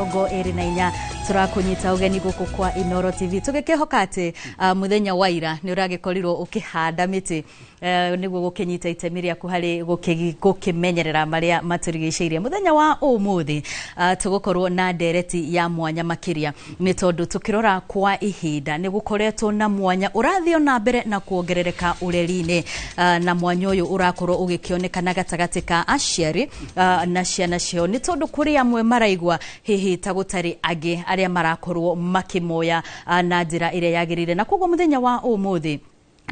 24 turakunyita ugeni guku kwa Inoro TV tugikihoka ati muthenya wa ira ni uragikorirwo ukihanda miti niguo gukinyita itemi riaku hari gukimenyerera maria maturigiceirie muthenya wa umuthi tugukorwo na ndereti ya mwanya makiria ni tondu tukirora kwa ihinda ni gukoretwo na mwanya urathio na mbere na kuongerereka ureri-ini na mwanya uyu urakorwo ugikionekana gatagati ka aciari na ciana cio ni tondu kuri amwe maraigwa hihi ta gutari agi aria marakorwo makimoya na njira iria yagirire na koguo muthenya wa umuthi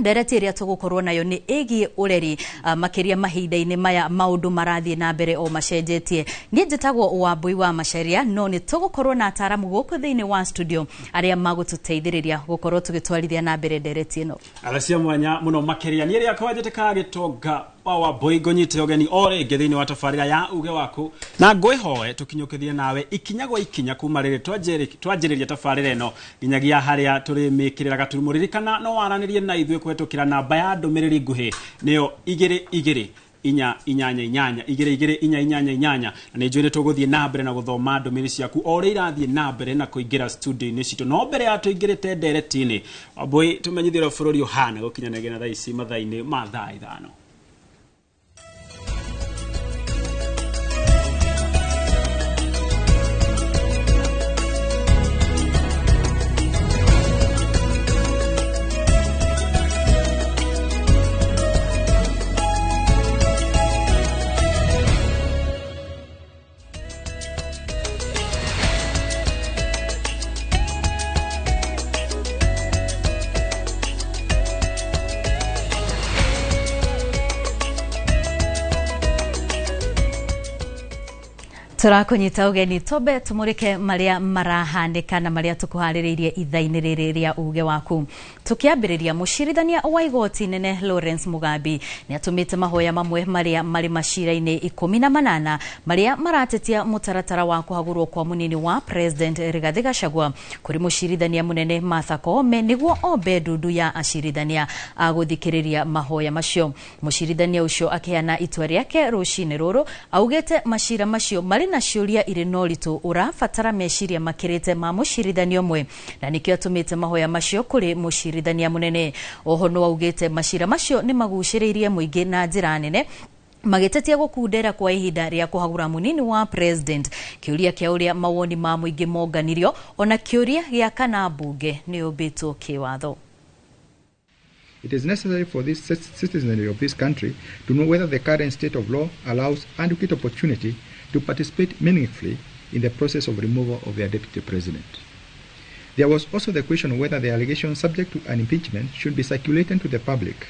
ndereti iria tugukorwo nayo ni igi ureri makiria mahinda-ini maya maundu marathie na mbere o macenjetie ni njitagwo Wambui wa Macharia no ni tugukorwo na ataramu guku thiini wa studio aria magututeithiriria gukorwo tugitwarithia na mbere ndereti ino aracia mwanya muno makiria ni iria kwajete ka gitonga Wambui ngonyite ogeni ore ngethiini wa tafarira ya uge waku na ngwihoe tukinyukithie nawe ikinya gwa ikinya kuma riri twanjiriria tafarira ino nginyagia haria turi mikirira gaturumuririkana no waranirie na ithwe kwetukira namba ya ndumiriri nguhi niyo 22 inyanya na ni njwire tuguthie na mbere na guthoma ndumiriri ciaku ore irathie na mbere na kuingira studio ini citu no mbere ya tuingirite ndereti-ini Wambui tumenyithira bururi uhana gukinyanagina na thaa ici mathaa-ini ma thaa 5. turakunyita ugeni tobe tumurike maria marahandika na maria tukuhaririirie ithaini riri ria uge waku tukiambiriria mucirithania wa igoti nene Lawrence Mugambi ni atumite mahoya mamwe maria mari macira-ini 18 maria maratetia mutaratara wa kuhagurwo kwa munini wa president Rigathi Gachagua kuri mucirithania munene Martha Koome niguo ombe ndudu ya acirithania aguthikiriria mahoya macio mucirithania ucio akiana itua riake rucini ruru augete macira macio mari na ciuria iri noritu urafatara meciria makirite ma mucirithanio mwe na nikio atumite mahoya macio kuri mucirithania munene oho no augete macira macio ni maguciriirie muingi na njira nene magitetia gukundera kwa ihinda ria kuhagura munini wa president kiuria kia uria mawoni ma muingi monganirio ona kiuria gia kana bunge ni ubitwo kiwatho. It is necessary for this citizenry of this country to know whether the current state of law allows adequate opportunity to participate meaningfully in the process of removal of their deputy president. There was also the question whether the allegations subject to an impeachment should be circulated to the public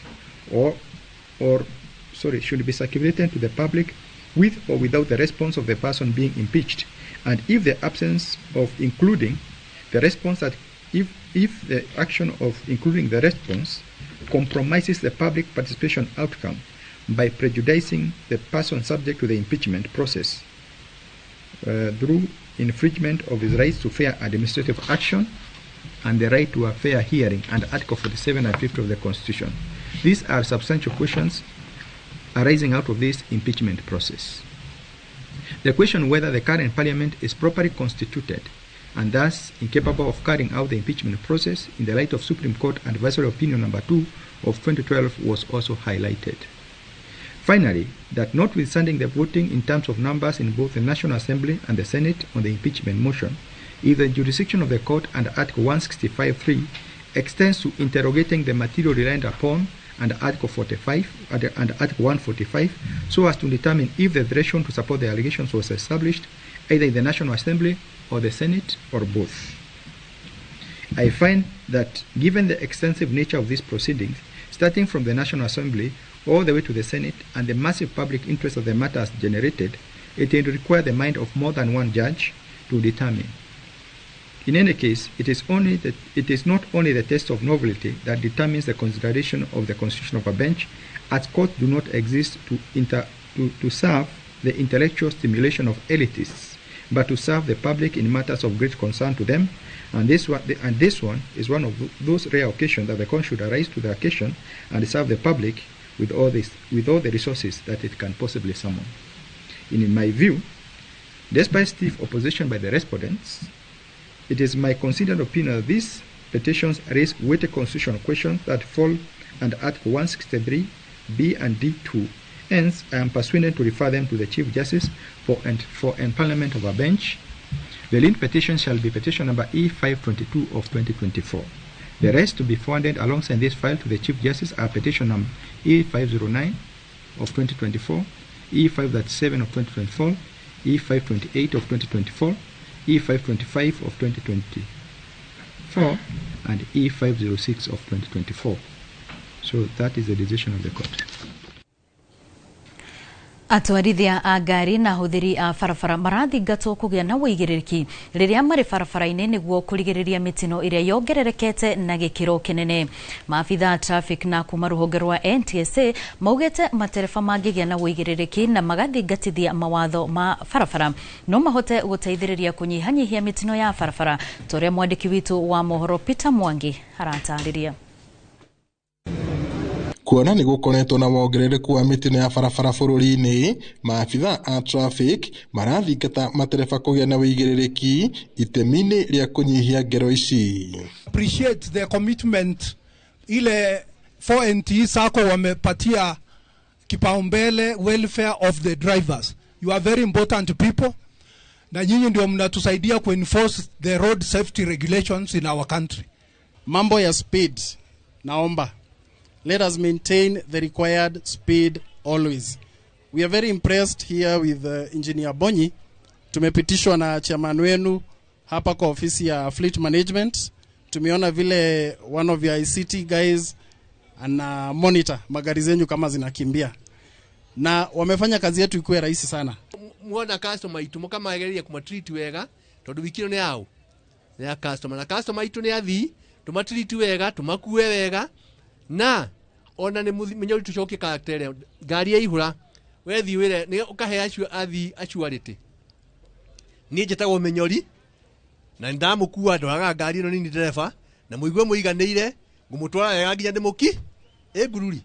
should be circulated to the public with or without the response of the person being impeached, and if the absence of including the response if the action of including the response compromises the public participation outcome by prejudicing the person subject to the impeachment process through infringement of his rights to fair administrative action and the right to a fair hearing under Article 47 and 50 of the Constitution. These are substantial questions arising out of this impeachment process. The question whether the current parliament is properly constituted and thus incapable of carrying out the impeachment process in the light of Supreme Court Advisory Opinion number 2 of 2012 was also highlighted. Finally, that notwithstanding the voting in terms of numbers in both the National Assembly and the Senate on the impeachment motion, if the jurisdiction of the court under Article 165(3) extends to interrogating the material relied upon under Article 45 and Article 145, so as to determine if the threshold to support the allegations was established either in the National Assembly or the Senate or both. I find that given the extensive nature of these proceedings, starting from the National Assembly all the way to the Senate and the massive public interest of the matters generated, it will require the mind of more than one judge to determine. In any case, it is not only the test of novelty that determines the consideration of the constitution of a bench, as courts do not exist to serve the intellectual stimulation of elitists, but to serve the public in matters of great concern to them. And this one is one of those rare occasions that the court should arise to the occasion and serve the public with all the resources that it can possibly summon. In my view, Despite stiff opposition by the respondents, it is my considered opinion that these petitions raise weighty constitutional questions that fall under Article 163 B and D2. Hence, I am persuaded to refer them to the Chief Justice for empanelment of a bench. The linked petition shall be petition number E522 of 2024. The rest to be forwarded alongside this file to the Chief Justice are petition number E509 of 2024, E537 of 2024, E528 of 2024, E525 of 2024, and E506 of 2024. So that is the decision of the court. Atwarithia a ngari na huthiri a barabara marathingatwo kugĩa na wĩigĩrĩrĩki rĩrĩa marĩ barabara-inĩ nĩguo kũrigĩrĩria mĩtino ĩrĩa yongererekete na gĩkĩro kĩnene. Maabitha a traffic na kuma rũhonge rwa NTSA maugĩte matereba mangĩgĩa na wĩigĩrĩrĩki na magathingatithia mawatho ma barabara no mahote gũteithĩrĩria kũnyihanyihia mĩtino ya barabara. Torĩa mwandĩki witũ wa mohoro Peter Mwangi aratarĩria. Kuona nĩ gũkoretwo na wongerereku wa mĩtino ya barabara bũrũri-inĩ, maabitha a traffic marathingata matereba kũgĩa na wĩigĩrĩrĩki itemi-inĩ rĩa kũnyihia ngero ici. Appreciate the commitment ile 4NT sako wamepatia kipaumbele welfare of the drivers. You are very important people. Na nyinyi ndio mnatusaidia kuenforce the road safety regulations in our country. Mambo ya speed, naomba. Let us maintain the required speed always. We are very impressed here with Engineer Bonyi. Tumepitishwa na chairman wenu hapa kwa ofisi ya fleet management. Tumeona vile one of your ICT guys ana monitor magari zenyu kama zinakimbia. Na wamefanya kazi yetu ikuwe rahisi sana. Muona customer itu kama geria kumatreat wega tondu wikiro ni yao. Ya customer na customer itu ni athi tumatreat wega tumakue wega na ona ni munyori tucokie karaktere ngari ya ihura wethi wire ni ukahe athi actuality ni njetago munyori na ndamukua ndoraga ngari no nini dereva na muigwe muiganire ngumutwara wega nginya ndimuki ngururi.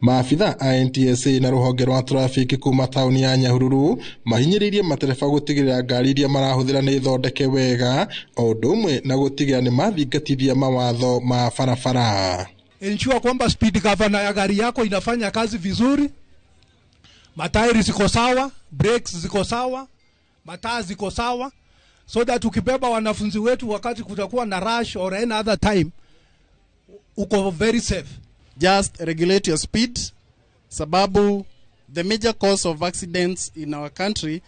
Maabitha a NTSA na rũhonge rwa traffic kuma tauni ya Nyahururu mahinyĩrĩirie matereba gũtigĩrĩra ngari iria marahũthĩra nĩ thondeke wega o ũndũ ũmwe na gũtigĩrĩra nĩ mathingatithia mawatho ma barabara. Ensure kwamba speed governor ya gari yako inafanya kazi vizuri, matairi ziko sawa, brakes ziko sawa, mataa ziko sawa, so that ukibeba wanafunzi wetu wakati kutakuwa na rush or any other time uko very safe. Just regulate your speed, sababu the major cause of accidents in our country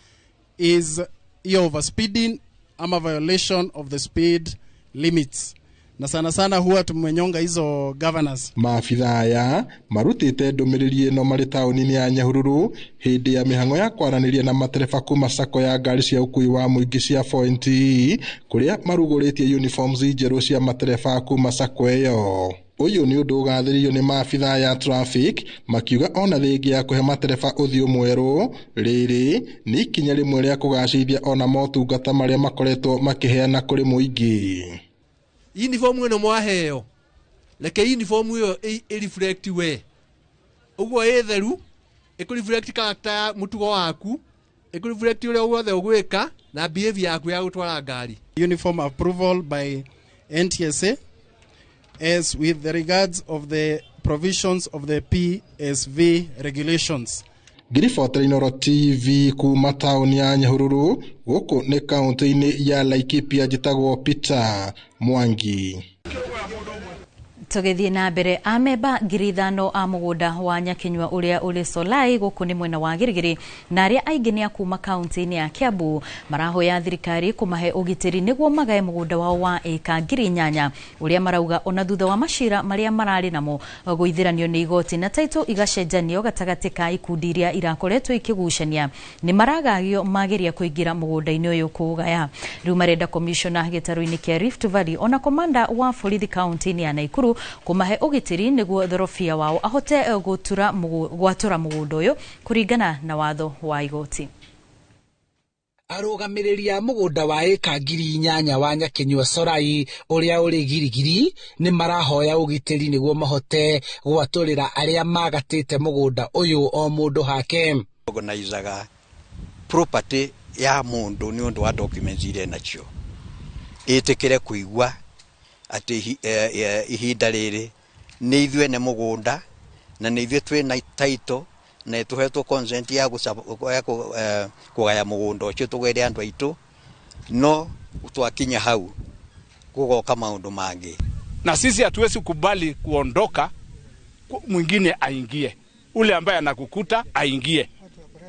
is overspeeding ama violation of the speed limits. Na sana sana huwa tumenyonga hizo governors. Maabitha aya marutĩte ndũmĩrĩri ĩno marĩ taũni-inĩ ya Nyahururu hĩndĩ ya mĩhang'o ya kwaranĩria na matereba kuma sako ya ngari cia ũkui wa mũingĩ cia 4NT kũrĩa marugũrĩtie uniforms njerũ cia matereba kuma sako ĩyo. Ũyũ nĩ ũndũ ũgathĩrĩirio nĩ maabitha ya traffic makiuga ona thengia ya kũhe matereba ũthiũ mwerũ rĩrĩ nĩ ikinya rĩmwe rĩa kũgacĩrithia ona motungata marĩa makoretwo makĩheana kũrĩ mũingĩ. Uniform ĩno mwaheo reke uniform ĩyo reflect we ũguo ĩtheru reflect character ya mũtugo waku reflect ũrĩa wothe ũgwĩka na behavior yaku ya gũtwara ngari. Uniform approval by NTSA as with the regards of the provisions of the PSV regulations. Ngiribotera Inooro TV kuma tauni ya Nyahururu gũkũ nĩ kaunti-inĩ ya Laikipia njĩtagwo Peter Mwangi. Tũgĩthiĩ na mbere amemba 5,000 a mũgũnda wa Nyakinyua ũrĩa ũrĩ Solai gũkũ nĩ mwena wa Girigiri na arĩa aingĩ nĩ akuma kaunti-inĩ ya Kiambu marahoya thirikari kũmahe ũgitĩri nĩguo magae mũgũnda wao wa eka 8,000 ũrĩa marauga ona thutha wa macira marĩa mararĩ namo gũithiranio nĩ igoti na taitũ igacenjanio gatagatĩ ka ikundi iria irakoretwo ikĩgucania nĩ maragagio mageria kũingĩra mũgũnda-inĩ ũyũ kũgaya. Rĩu marenda commissioner gĩtarũ-inĩ kĩa Rift Valley ona komanda wa borithi kaunti-inĩ ya Naikuru kumahe ũgitĩri nĩguo thorofia wao ahote gwatura mũgũnda ũyũ kũringana na watho wa igoti. Arũgamĩrĩri a mũgũnda wa eka 8,000 wa Nyakinyua Solai ũrĩa ũrĩ Girigiri nĩ marahoya ũgitĩri nĩguo mahote gwatũrĩra arĩa magatĩte mũgũnda ũyũ o mũndũ hake. Organizaga property ya mundu ni undu wa documents ile nacio itikire kuigwa ati ihinda riri ni ithwe ne mugunda na ni ithwe twi na title na tuhetwo consent ya kugaya mugunda ucio tugere andu aitu no twakinya hau kugoka maundu mangi na sisi hatuwezi kubali kuondoka mwingine aingie, ule ambaye anakukuta aingie,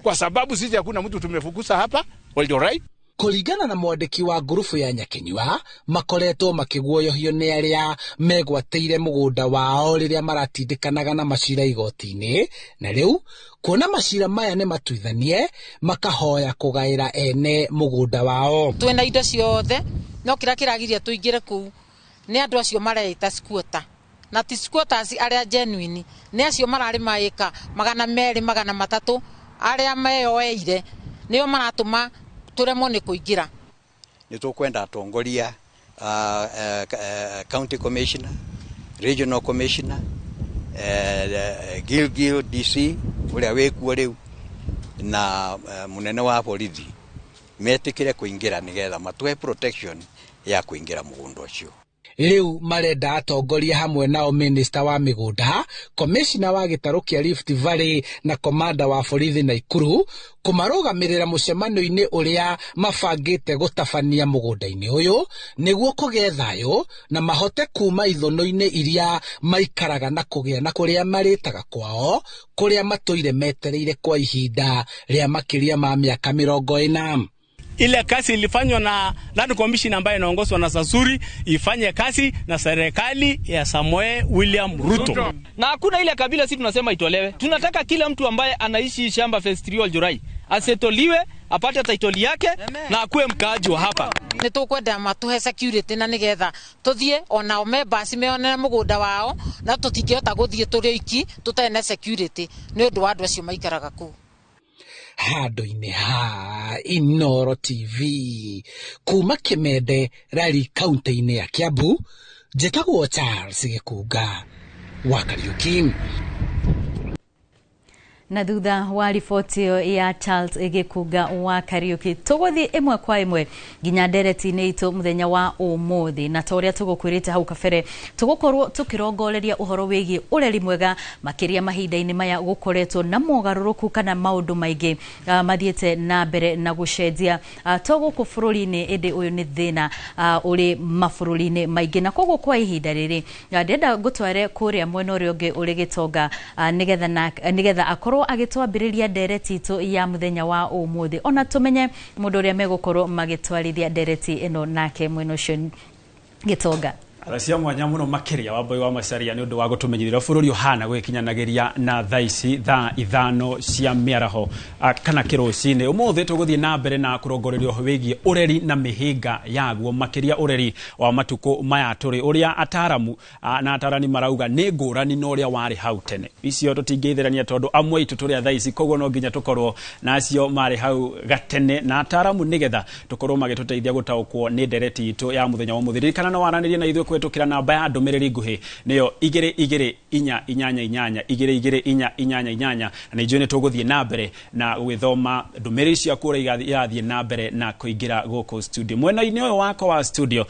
kwa sababu sisi hakuna mtu tumefukuza hapa. Eldoret kuringana na mwandiki wa ngurubu ya Nyakenyua makoretwo makiguoyohio ni aria megwateire mugunda wao riria maratindikanaga na macira igoti-ini, na riu kuona macira maya ne matuithanie makahoya kugaira ene mugunda wao. Twena indo ciothe no kira kiragiria tuingire ku ni andu acio mareita squatter na ti squatters aria genuine ni acio marari maika 200 300 aria meyoeire nio maratuma turemwo ni kuingira. Ni tukwenda atongoria county commissioner, regional commissioner, Gilgil DC uria wekuo riu na munene wa borithi metikire kuingira nigetha matwe protection ya kuingira mugunda ucio. Riu marenda atongoria hamwe nao minister wa migunda, commissioner wa gitaru kia Rift Valley na komanda wa borithi Naikuru kumarugamirira mucemanio-ini uria mabangite gutabania mugunda-ini uyu niguo kugie thayo na mahote kuma ithono-ini iria maikaraga na kugia na kuria maritaga kwao kuria matoire metereire kwa ihinda ria makiria ma miaka 40. Ile kazi ilifanywa na Land Commission ambayo inaongozwa na Sasuri ifanye kazi na serikali ya Samoei William Ruto. Na hakuna ile kabila sisi tunasema itolewe. Tunataka kila mtu ambaye anaishi shamba Phase 3 Eldoret asetoliwe, apate title yake na akuwe mkaaji wa hapa. Ni tukwenda matuhe security na nigetha tuthie ona members meone mugunda wao na tutingihota guthie turi iki tutene security ni undu wa andu acio maikaraga ku. Handu-ini ha Inoro TV kuma Kimende Rari kaunti-ini ya Kiambu, njĩtagwo Charles Gĩkunga wa Kariuki. Na thutha wa riboti ya Charles Gĩkunga wa Kariuki tuguthi imwe kwa imwe nginya ndereti-inĩ itu muthenya wa umuthi, na ta uria tugukwirite hau kabere tugukorwo tukirongoreria uhoro wigie ureri mwega makiria mahinda-inĩ maya gukoretwo na mogaruruku kana maundu maingi mathiete na mbere na gucenjia to guku bururi-inĩ indi uyu ni thina uri mabururi-inĩ maingi, na koguo kwa ihinda riri ndenda ngutware kuria mwena uria ungi uri Gitonga nigetha akorwo agitwambiriria ndereti itu ya muthenya wa umuthi, ona tumenye mundu uria megukorwo magitwarithia ndereti ino nake mwena ucio Gitonga. Aracia mwanya muno makiria wa boy wa macaria ni undu wa gutumenyithira bururi uhana gwikinyanagiria na thaici thaa 5 cia miaraho kana kirucini. Umuthi tuguthie na mbere na kurongorerio wigie ureri na mihinga yaguo makiria ureri wa matuko maya turi uria ataramu na atarani marauga ni ngurani no uria wari hau tene. Icio tutingeitherania tondu amwe itu turi thaici koguo no nginya tukorwo nacio mari hau gatene na ataramu nigetha tukorwo magituteithia gutaukwo ni ndereti itu ya muthenya wa umuthi. Kana no waranirie na ithuĩ kwetukira namba ya ndumiriri nguhi niyo 2288 na ijone tuguthie na mbere na gwithoma ndumiriri cia kura igathie na mbere na kuingira goko studio. Mwena-ini uyu wako wa studio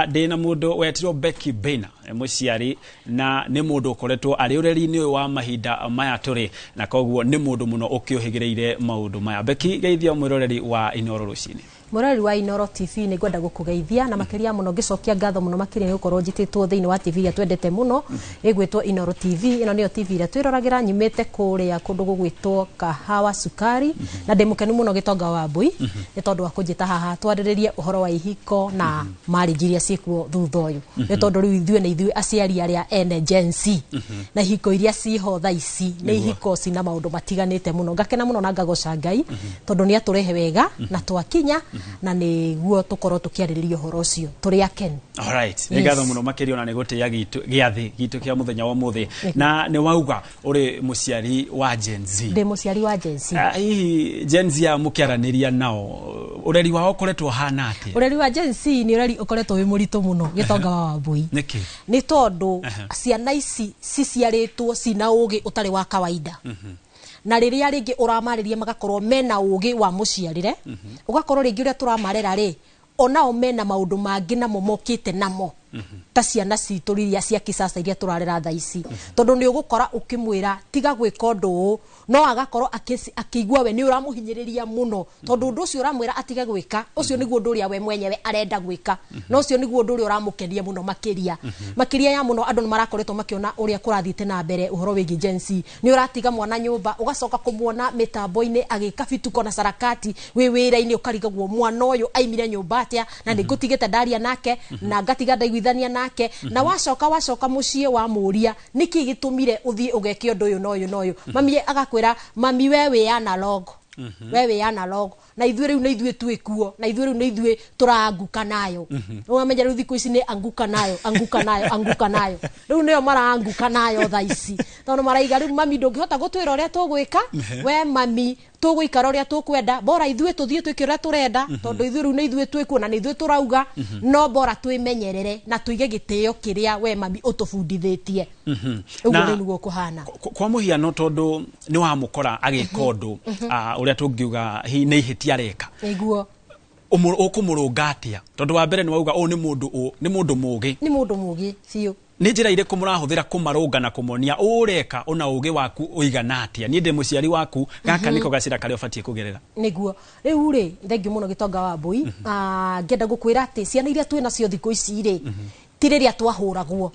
ndina mundu wetirwo Becky Bena muciari na ni mundu ukoretwo ari ureri-ini uyu wa mahinda maya turi na koguo ni mundu muno ukiuhigireire maundu maya. Becky, geithia mwiroreri wa Inoro rucini. Mũrori wa Inoro TV ni ngwenda gukugeithia na makiria muno ngicokia ngatho muno makiria ni gukorwo njititwo thiini wa TV ya twendete muno igwitwo Inoro TV. Ino niyo TV ira twirораgira nyumite kuria kundu gugwitwo Kahawa Sukari na ndimukenu muno Gitonga wa Mbui ni tondu wa kunjita haha twariririe uhoro wa ihiko na marriage iria ciikuo thutha uyu ni tondu riu ithuĩ na ithuĩ aciari aria ene Gen Z na ihiko iria ciho tha ici ni ihiko cina maundu matiganite muno. Ngakena muno na ngagoca Ngai tondu ni aturehe wega na twakinya na niguo tukorwo tukiaririria uhoro ucio turi akeni. All right. Ni ngatho muno makiria na nigutia giathi gitu kia muthenya wa muthi na ni wauga uri muciari wa Gen Z. Ndi muciari wa Gen Z. Hihi Gen Z ya mukiaraniria nao ureri wao koretwo hana ati? Ureri wa Gen Z ni ureri ukoretwo wi murito muno Gitonga wa Mbui. Niki? Ni tondu ciana ici ciciaritwo cina ugi utari wa kawaida. na riria ringi uramariria magakorwo mena ugi wa muciarire ugakorwo ringi uria turamarera ri onao mena maundu mangi namo mokite namo ta ciana citu riria cia kisasa iria turarera tha ici tondu ni ugukora ukimwira tiga gwika undu no agakorwo akigwa we ni uramuhinyiriria muno tondu undu ucio uramwira atige gwika ucio niguo undu uria we mwenyewe arenda gwika no ucio niguo undu uria uramukenia muno makiria ya muno andu marakoretwo makiona uria kurathite na mbere uhoro wigi Gen Z ni uratiga mwana nyumba ugacoka kumuona mitambo-ini agika bituko na sarakati we wira-ini ukarigagwo mwana uyu aimire nyumba atia na nigutigite ndaria nake na ngatiga ndaiguithania nake na wacoka mucie wa muria niki gitumire uthie ugeke undu uyu no uyu mami agakwira mami wewe analog wewe analog na ithuĩ rĩu nĩ ithuĩ twĩkuo na ithuĩ rĩu nĩ ithuĩ tũranguka nayo ũramenya rĩu thikũ ici nĩ anguka nayo rĩu nĩyo maranguka nayo tha ici tondũ maraiga rĩu mami ndũngĩhota gũtwĩra ũrĩa tũgwĩka we mami tũgũikara ũrĩa tũkwenda bora ithuĩ tũthiĩ twĩke ũrĩa tũrenda tondũ ithuĩ rĩu nĩ ithuĩ twĩkuo na nĩ ithuĩ tũrauga no bora twĩmenyerere na tũige gĩtĩo kĩrĩa we mami ũtũbundithĩtie ũguo rĩu nĩguo kũhana kwa mũhiano tondũ nĩ wamũkora agĩka ũndũ ũrĩa tũngiuga nĩ ihĩtia areka iguo ũkũmũrũnga atĩa tondũ wa mbere nĩ wauga nĩ mũndũ mũũgĩ biũ nĩ njĩra irĩkũ mũrahũthĩra kũmarũnga na kũmonia ũreka ona ũũgĩ waku ũigana atĩa niĩ ndĩ mũciari waku gaka nĩko gacĩra karĩa ũbatiĩ kũgerera nĩguo rĩu rĩ thengiũ mũno Gĩtonga wa Mbũi ngenda gũkwĩra atĩ ciana iria twĩ nacio thikũ ici rĩ ti rĩrĩa twahũragwo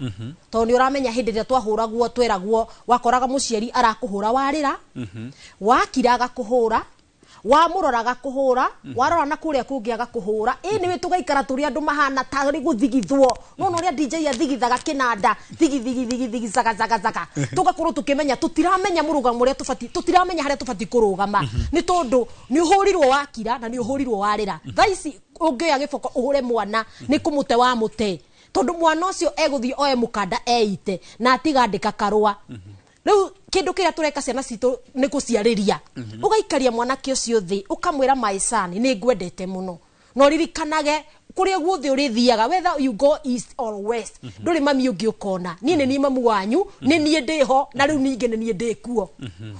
tondũ nĩ ũramenya hĩndĩ ĩrĩa twahũragwo tweragwo wakoraga mũciari arakũhũra warĩra wakira agakũhũra wamuroraga kuhura warora na kuria kungi agakuhura niwe tugaikara turi andu mahana tari guthigithwo no ria DJ athigithaga kinanda thigi zaga tugakorwo tukimenya tutiramenya murugamo uria tutiramenya haria tubati kurugama ni tondu ni uhurirwo wakira na ni uhurirwo warira thaici ungia giboko uhure mwana ni kumute wa mute tondu mwana ucio eguthii oe mukanda eite na atigandika karua riu kindu kiria tureka ciana citu ni guciariria ugaikaria mwana ucio thi ukamwira my son ni ngwendete muno no ririkanage kuria guothe urithiaga whether you go east or west nduri mami ungi ukona ni mamu wanyu ni ndiho na riu ninge ni ndikuo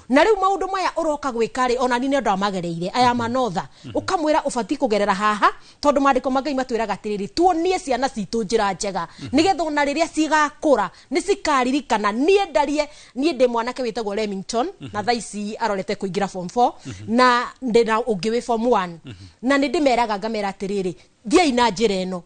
na riu maundu maya uroka gwikari ona ni ndo amagereire aya manotha ukamwira ubati kugerera haha tondu mandiko magai matwiraga tiriri tuonie ciana citu njira njega nigetha ona riria cigakura ni cikaririkana nie ndi mwanake witagwo Remington na thaici arorete kuingira form 4 na ndina ungi wi form 1 na ni ndimeraga ngamera tiriri dia ina njira eno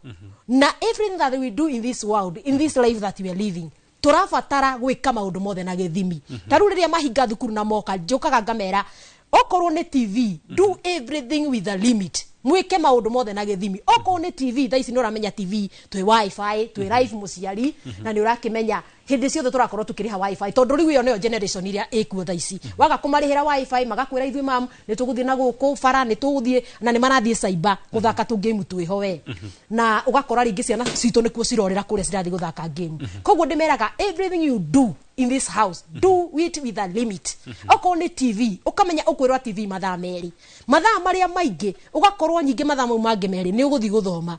na everything that we do in this world in this life that we are living turabatara gwika maundu mothe na githimi taru riria mahinga thukuru na moka njukaga ngamera okorwo ni TV do everything with a limit mwike maundu mothe na githimi okorwo ni TV thaici ni uramenya TV twi wifi twi live muciari na ni urakimenya hindi ciothe turakorwo tukiriha wifi tondu riu iyo niyo generation iria ikuo thaici waga kumarihira wifi magakwira ithui mam ni tuguthie na guku bara ni tuguthie na ni marathie cyber guthaka tu game twiho we na ugakora ringi ciana citu nikuo cirorera kuria cirathi guthaka game koguo ndimeraga everything you do in this house do it with a limit okorwo ni TV ukamenya ukwirwa TV mathaa meri mathaa maria maingi ugakorwo nyingi mathaa mau mangi meri ni uguthi guthoma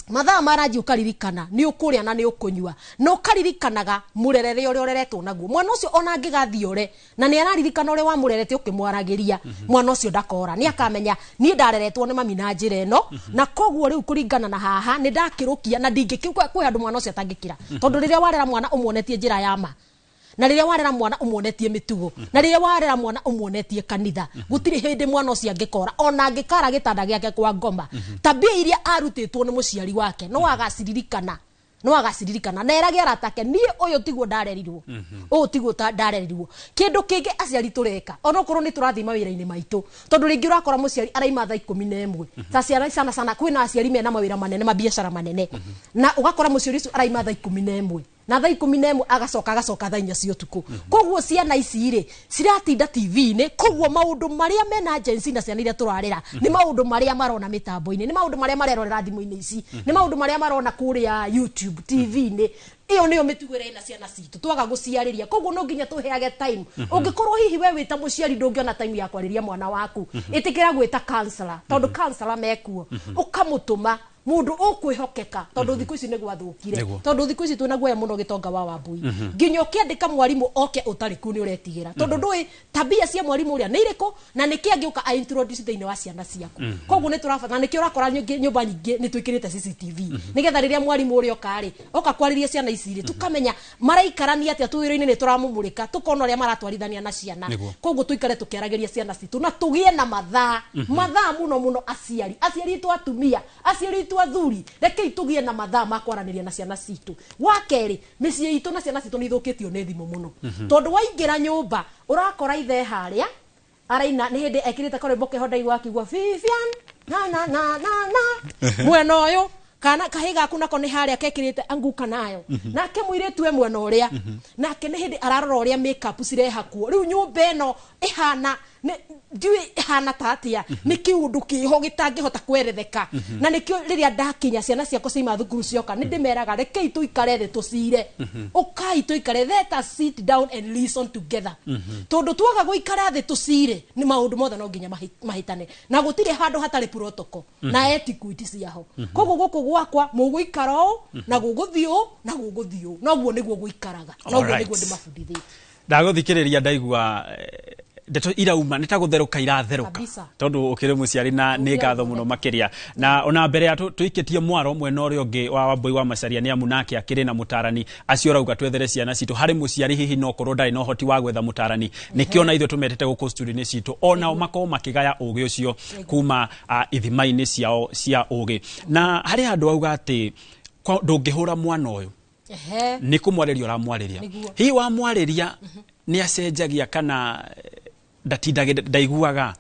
mathaa maraji ukaririkana ni ukuria na ni ukunyua no karirikanaga murerere uria ureretwo naguo mwana ucio ona angigathi ore na ni araririkana uria wa murerete ukimwaragiria mwana ucio ndakora ni akamenya ni ndareretwo ni mami na njira eno na koguo riu kuringana na haha ni ndakirukia na ndingikiuka kwi andu mwana ucio atangikira tondu riria warera mwana umuonetie njira ya ma na riria warera mwana umuonetie mitugo na riria warera mwana umuonetie kanitha gutiri hindi mwana ucio angikora ona angikara gitanda giake kwa ngoma tabia iria arutitwo ni muciari wake no agaciririkana na erage aratake nie uyu tiguo ndarerirwo uyu tiguo ndarerirwo kindu kingi aciari tureka ona okorwo ni turathima wira-ini maitu tondu ringi urakora muciari araima thaa 11 ta ciana sana kwina aciari mena mawira manene mabiacara manene na ugakora muciari ucio araima thaa 11 na thaa 11 agacoka thaa 4 cia utuku koguo ciana ici ri ciratinda TV-ini koguo maundu maria mena agency na ciana iria turarera ni maundu maria marona mitambo-ini ni maundu maria marerorera thimu-ini ici ni maundu maria marona kuria YouTube TV-ini iyo niyo mitugwire na ciana citu twaga guciariria koguo no nginya tuheage time ungikorwo hihi we wita muciari ndungiona time ya kwariria mwana waku itikira gwita counselor tondu counselor mekuo ukamutuma mundu ukwihokeka tondu thiku ici ni gwathukire tondu thiku ici twina guoya muno gitonga wa Wambui nginya ukiandika mwarimu oke utari ku ni uretigira tondu ndui tabia cia mwarimu uria ni iriko na niki angiuka a introduce thiini wa ciana ciaku koguo ni turabatana niki urakora nyumba nyingi ni twikirite CCTV nigetha riria mwarimu uria okari oka kwariria ciana ici tukamenya maraikarania atia tuwiro-ini ni turamumurika tukona uria maratwarithania na ciana koguo tuikare tukiarageria ciana citu na tugie na mathaa muno aciari tu atumia aciari tu athuri reke itugie na mathaa makwaraniria na ciana citu wakeri micii itu na ciana citu ni ithukitio ni thimu muno tondu waingira nyumba urakora ithe haria araina ni hindi ekirite korembo kehondai wakigwa Vivian na mwena uyu kana kahiga kuna kone haria kekirite anguka nayo nake mwiritu we mwena uria nake ni hindi ararora uria makeup cireha kuo riu nyumba ino ihana ndiwi ihana tatia ni kiundu kiho gitangihota kweretheka na nikio riria ndakinya ciana ciako cima thukuru cioka ni ndimeraga reke tuikare thi tucire ukai tuikare let us sit down and listen together tondu twaga guikara thi tucire ni maundu mothe no nginya mahitane na gutire handu hatari protocol na etiquette ciaho koguo guku gwakwa muguikara na guguthio na guguthio noguo niguo guikaraga noguo niguo ndimabundithia ndaguthikiriria ndaigua ndeto irauma nitagutheruka iratheruka tondu ukiri muciari na ni ngatho muno makiria na ona mbere ya tuikitie mwaro mwena uria ungi wa Wambui wa Macharia ni amu nake akiri na mutarani acio rauga twethere ciana citu hari muciari hihi no korwo ndari no hoti wa gwetha mutarani nikiona ithu tumetete guku studio-ini citu ona makao makigaya ugi ucio kuma ithima-ini ciao cia ugi na hari andu auga ati ndungihura mwana uyu ni kumwariria uramwariria hihi wa mwariria ni acenjagia kana ndaiguaga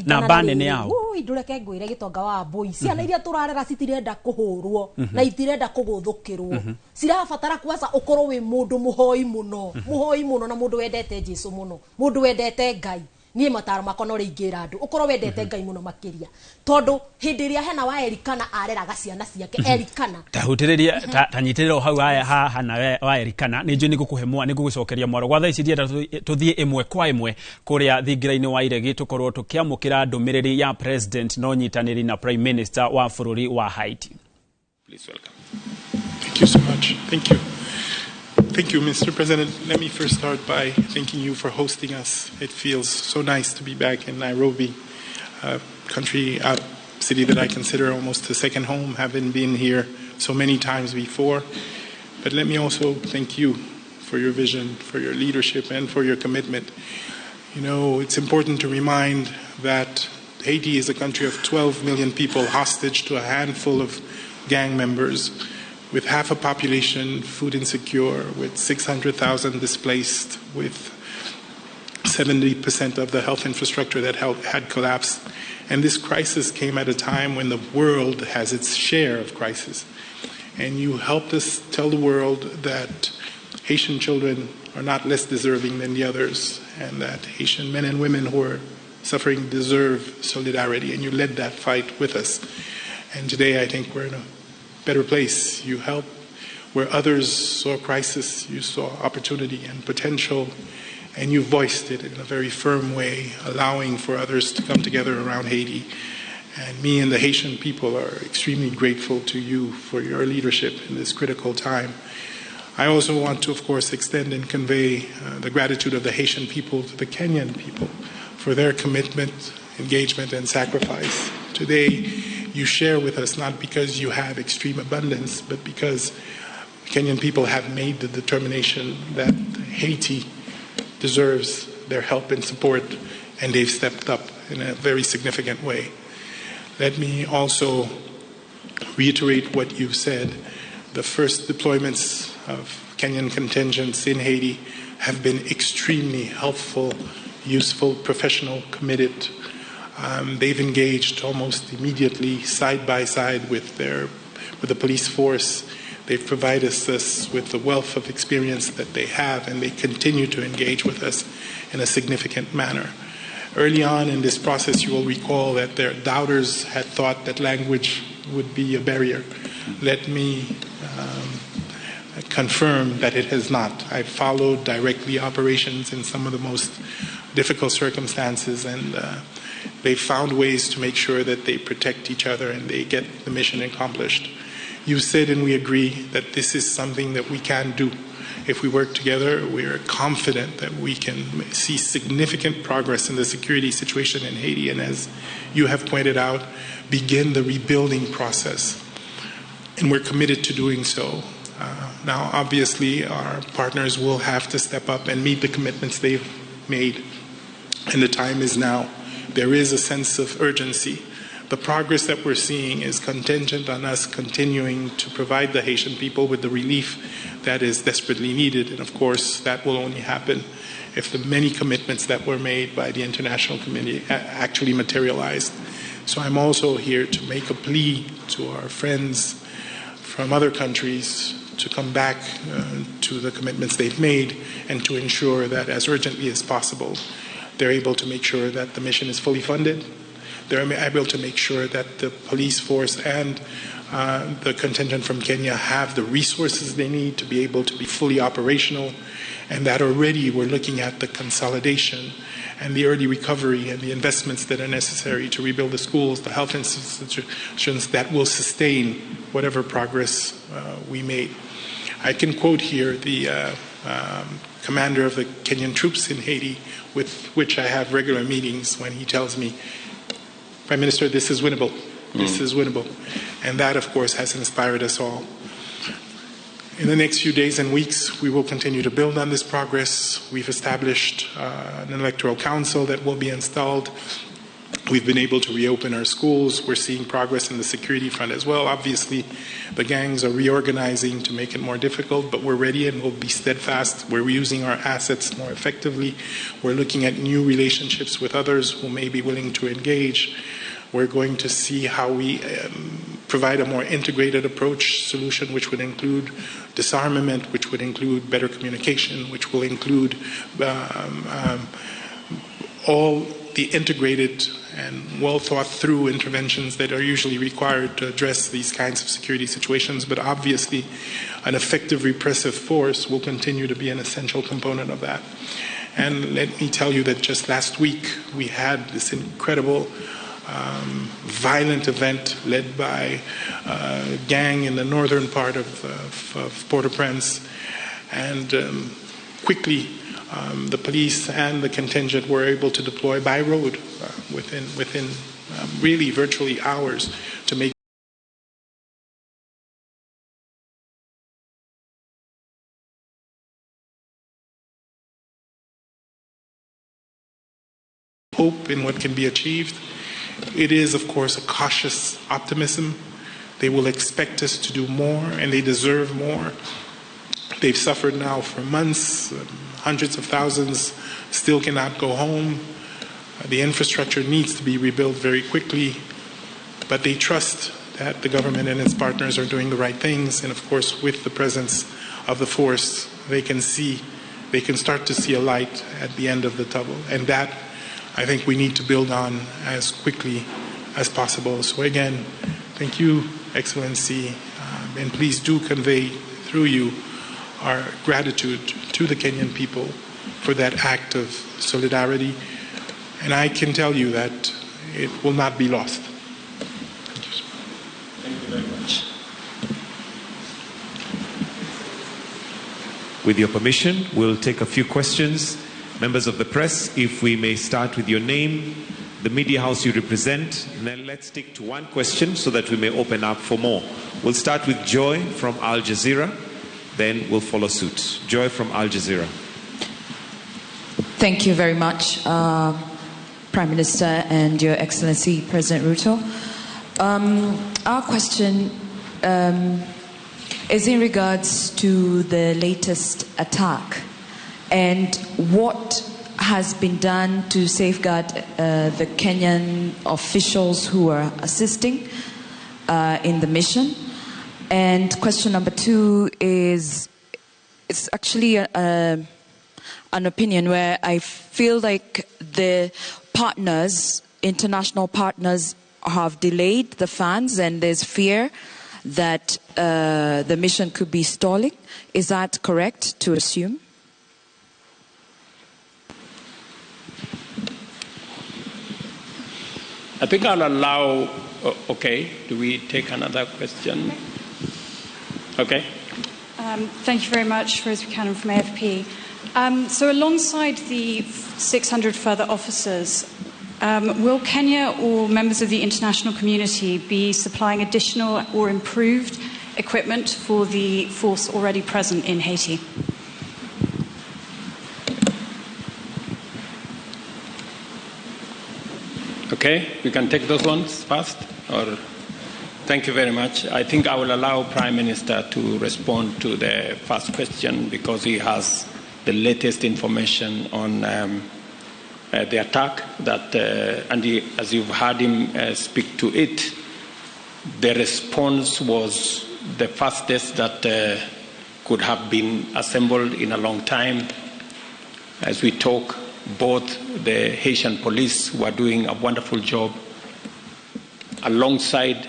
na banene yao ndureke ngwire gitonga wa Wambui ciana iria turarera citirenda kuhurwo na itirenda kuguthukirwo cirabatara kwanza ukorwo wi mundu muhoi muno na mundu wendete Jesu muno mundu wendete Ngai nie mataro makono ringira andu ukorwo wendete Ngai muno makiria tondu hindi ria hena wa Erikana areraga ciana ciake Erikana tahutiriria tanyitiriro hau hana wa Erikana ni njuni gukuhemwa ni gugucokeria mwaro gwa thaici dia tuthie imwe kwa imwe kuria thingira-ini wa iregi tukorwo tukiamukira ndumiriri ya president no nyitaniri na prime minister wa bururi wa Haiti. Please welcome. Thank you so much. Thank you, Mr. President. Let me first start by thanking you for hosting us. It feels so nice to be back in Nairobi, a city that I consider almost a second home, having been here so many times before. But let me also thank you for your vision, for your leadership, and for your commitment. You know, it's important to remind that Haiti is a country of 12 million people hostage to a handful of gang members, with half a population food insecure, with 600,000 displaced, with 70% of the health infrastructure that had collapsed. And this crisis came at a time when the world has its share of crisis. And you helped us tell the world that Haitian children are not less deserving than the others, and that Haitian men and women who are suffering deserve solidarity. And you led that fight with us. And today I think we're in a better place. You helped where others saw crisis, you saw opportunity and potential, and you voiced it in a very firm way, allowing for others to come together around Haiti. And me and the Haitian people are extremely grateful to you for your leadership in this critical time. I also want to, of course, extend and convey the gratitude of the Haitian people to the Kenyan people for their commitment, engagement, and sacrifice. Today, you share with us not because you have extreme abundance, but because Kenyan people have made the determination that Haiti deserves their help and support, and they've stepped up in a very significant way. Let me also reiterate what you said. The first deployments of Kenyan contingents in Haiti have been extremely helpful, useful, professional, committed. They've engaged almost immediately, side by side with the police force. They've provided us with the wealth of experience that they have, and they continue to engage with us in a significant manner. Early on in this process, you will recall that their doubters had thought that language would be a barrier. Let me confirm that it has not. I've followed directly operations in some of the most difficult circumstances, and they found ways to make sure that they protect each other and they get the mission accomplished. You said, and we agree, that this is something that we can do. If we work together, we are confident that we can see significant progress in the security situation in Haiti, and as you have pointed out, begin the rebuilding process. And we're committed to doing so. Now, obviously, our partners will have to step up and meet the commitments they've made, and the time is now. There is a sense of urgency. The progress that we're seeing is contingent on us continuing to provide the Haitian people with the relief that is desperately needed. And of course, that will only happen if the many commitments that were made by the international community actually materialized. So I'm also here to make a plea to our friends from other countries to come back to the commitments they've made and to ensure that as urgently as possible, they're able to make sure that the mission is fully funded. They're able to make sure that the police force and the contingent from Kenya have the resources they need to be able to be fully operational, and that already we're looking at the consolidation and the early recovery and the investments that are necessary to rebuild the schools, the health institutions that will sustain whatever progress we made. I can quote here the commander of the Kenyan troops in Haiti, with which I have regular meetings, when he tells me, Prime Minister, this is winnable. This is winnable. And that, of course, has inspired us all. In the next few days and weeks, we will continue to build on this progress. We've established an electoral council that will be installed. We've been able to reopen our schools. We're seeing progress in the security front as well. Obviously, the gangs are reorganizing to make it more difficult, but we're ready and we'll be steadfast. We're using our assets more effectively. We're looking at new relationships with others who may be willing to engage. We're going to see how we provide a more integrated approach solution, which would include disarmament, which would include better communication, which will include all the integrated and well thought through interventions that are usually required to address these kinds of security situations. But obviously, an effective repressive force will continue to be an essential component of that. And let me tell you that just last week, we had this incredible violent event led by a gang in the northern part of Port-au-Prince, and quickly the police and the contingent were able to deploy by road within really virtually hours to make hope in what can be achieved. It is, of course, a cautious optimism. They will expect us to do more, and they deserve more. They've suffered now for months. Hundreds of thousands still cannot go home. The infrastructure needs to be rebuilt very quickly, but they trust that the government and its partners are doing the right things. And of course, with the presence of the force, they can start to see a light at the end of the tunnel. And that, I think, we need to build on as quickly as possible. So again, thank you, Excellency, and please do convey through you our gratitude to the Kenyan people for that act of solidarity. And I can tell you that it will not be lost. Thank you, sir. Thank you very much. With your permission, we'll take a few questions. Members of the press, if we may start with your name, the media house you represent, and then let's stick to one question so that we may open up for more. We'll start with Joy from Al Jazeera, then we'll follow suit. Joy from Al Jazeera. Thank you very much, Prime Minister and Your Excellency President Ruto. Our question is in regards to the latest attack and what has been done to safeguard the Kenyan officials who are assisting in the mission. And question number 2 is, it's actually an opinion where I feel like the partners, international partners, have delayed the funds, and there's fear that the mission could be stalling. Is that correct to assume? I think I'll allow, okay, do we take another question? Okay. Thank you very much, Rose Buchanan from AFP. So alongside the 600 further officers, will Kenya or members of the international community be supplying additional or improved equipment for the force already present in Haiti? Okay, we can take those ones first. Or thank you very much. I think I will allow Prime Minister to respond to the first question because he has the latest information on the attack that, and as you've heard him speak to it, the response was the fastest that could have been assembled in a long time. As we talk, both the Haitian police were doing a wonderful job alongside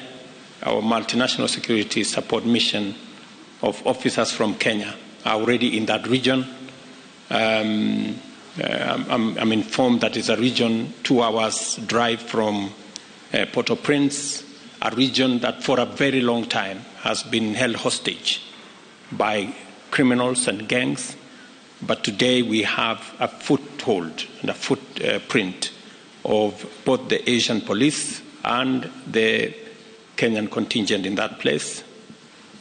our multinational security support mission of officers from Kenya are already in that region. I'm informed that it's a region 2 hours drive from Port-au-Prince, a region that for a very long time has been held hostage by criminals and gangs. But today we have a foothold and a footprint of both the Asian police and the Kenyan contingent in that place.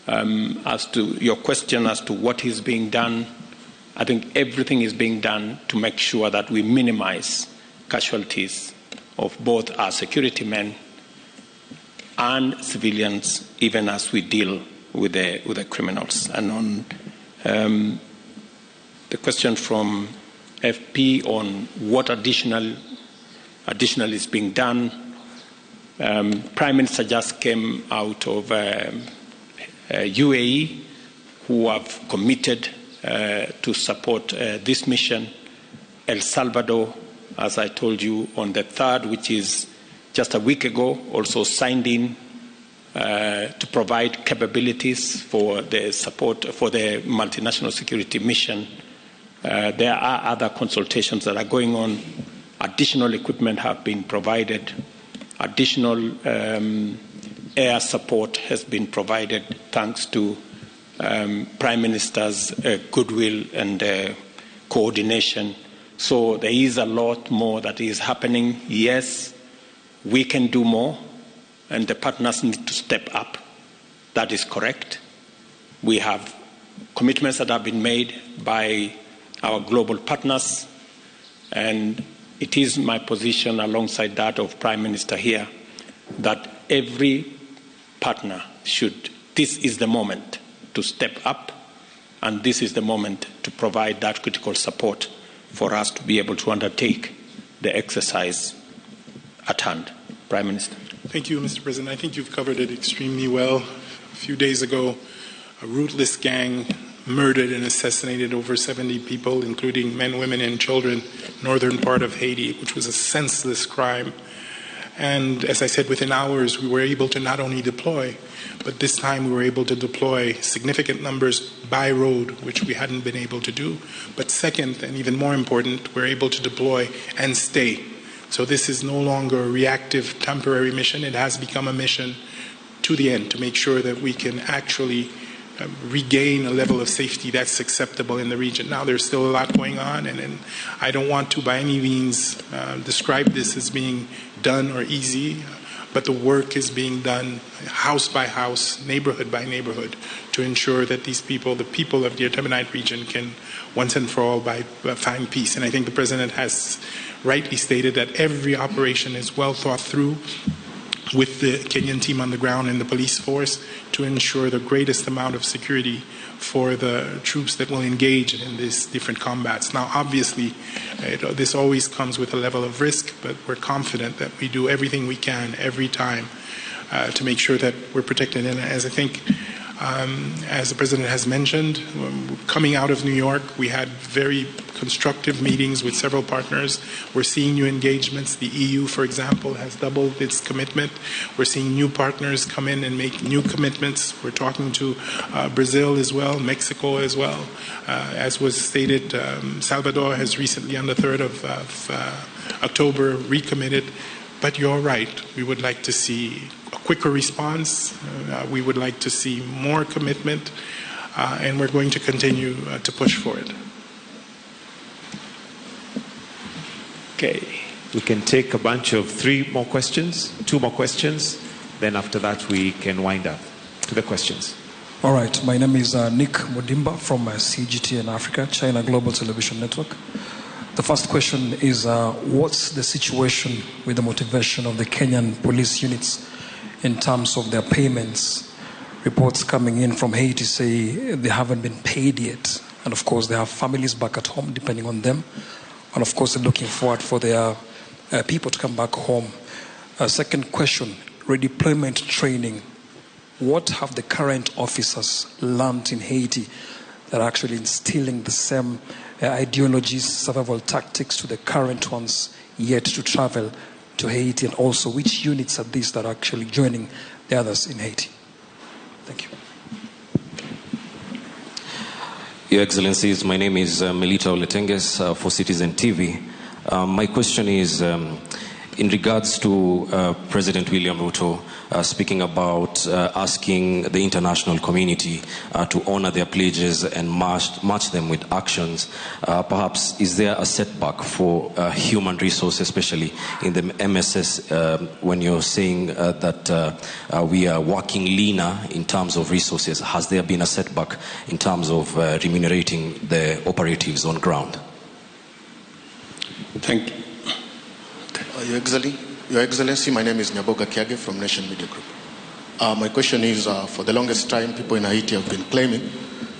As to your question as to what is being done, I think everything is being done to make sure that we minimize casualties of both our security men and civilians, even as we deal with the criminals. And on the question from FP on what additional is being done, Prime Minister just came out of UAE, who have committed to support this mission. El Salvador, as I told you, on the 3rd, which is just a week ago, also signed in to provide capabilities for the support for the multinational security mission. There are other consultations that are going on. Additional equipment have been provided. Additional air support has been provided thanks to Prime Minister's goodwill and coordination. So there is a lot more that is happening. Yes, we can do more, and the partners need to step up. That is correct. We have commitments that have been made by our global partners, and it is my position alongside that of Prime Minister here that every partner this is the moment to step up, and this is the moment to provide that critical support for us to be able to undertake the exercise at hand. Prime Minister. Thank you, Mr. President. I think you've covered it extremely well. A few days ago, a ruthless gang murdered and assassinated over 70 people, including men, women, and children, northern part of Haiti, which was a senseless crime. And as I said, within hours, we were able to not only deploy, but this time we were able to deploy significant numbers by road, which we hadn't been able to do. But second, and even more important, we're able to deploy and stay. So this is no longer a reactive, temporary mission. It has become a mission to the end to make sure that we can actually regain a level of safety that's acceptable in the region. Now, there's still a lot going on, and I don't want to by any means describe this as being done or easy, but the work is being done house by house, neighborhood by neighborhood, to ensure that these people, the people of the Artemonite region, can once and for all find peace. And I think the President has rightly stated that every operation is well thought through with the Kenyan team on the ground and the police force to ensure the greatest amount of security for the troops that will engage in these different combats. Now, obviously, this always comes with a level of risk, but we're confident that we do everything we can every time to make sure that we're protected. And as I think As the President has mentioned, coming out of New York, we had very constructive meetings with several partners. We're seeing new engagements. The EU, for example, has doubled its commitment. We're seeing new partners come in and make new commitments. We're talking to Brazil as well, Mexico as well. As was stated, Salvador has recently, on the 3rd of October, recommitted. But you're right, we would like to see a quicker response. We would like to see more commitment, and we're going to continue to push for it. Okay, we can take a bunch of 2 more questions, then after that we can wind up to the questions. All right, my name is Nick Mudimba from CGTN Africa, China Global Television Network. The first question is, what's the situation with the motivation of the Kenyan police units in terms of their payments? Reports coming in from Haiti say they haven't been paid yet. And of course, they have families back at home depending on them. And of course, they're looking forward for their people to come back home. Second question, redeployment training. What have the current officers learned in Haiti that are actually instilling the same ideologies, survival tactics to the current ones yet to travel to Haiti? And also, which units are these that are actually joining the others in Haiti? Thank you. Your Excellencies, my name is Melita Oletenges for Citizen TV. My question is in regards to President William Ruto speaking about asking the international community to honor their pledges and match them with actions. Perhaps is there a setback for human resources, especially in the MSS, when you're saying that we are working leaner in terms of resources? Has there been a setback in terms of remunerating the operatives on ground? Thank you. Your Excellency, my name is Nyaboga Kiage from Nation Media Group. My question is, for the longest time, people in Haiti have been claiming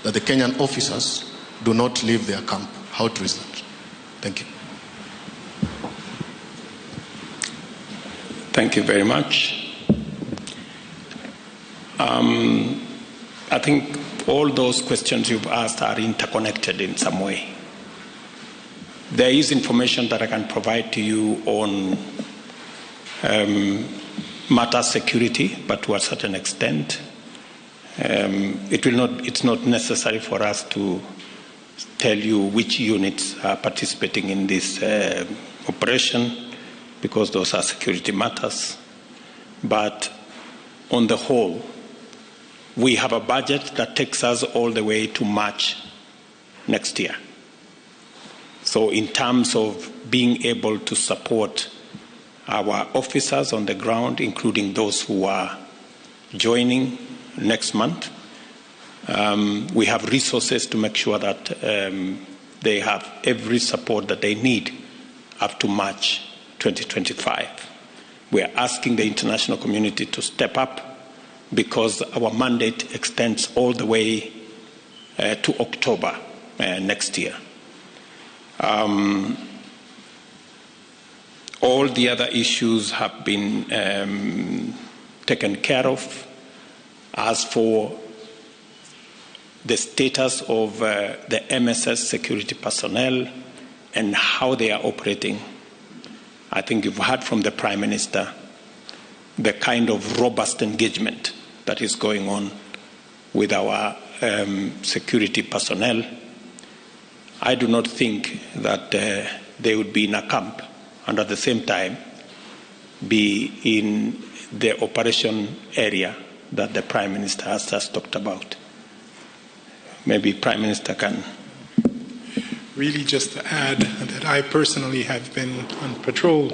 that the Kenyan officers do not leave their camp. How true is that? Thank you. Thank you very much. I think all those questions you've asked are interconnected in some way. There is information that I can provide to you on matter security, but to a certain extent. It's not necessary for us to tell you which units are participating in this operation, because those are security matters. But on the whole, we have a budget that takes us all the way to March next year. So in terms of being able to support our officers on the ground, including those who are joining next month, we have resources to make sure that they have every support that they need up to March 2025. We are asking the international community to step up, because our mandate extends all the way to October next year. All the other issues have been taken care of. As for the status of the MSS security personnel and how they are operating, I think you've heard from the Prime Minister the kind of robust engagement that is going on with our security personnel. I do not think that they would be in a camp and at the same time be in the operation area that the Prime Minister has just talked about. Maybe Prime Minister can. Really just to add that I personally have been on patrol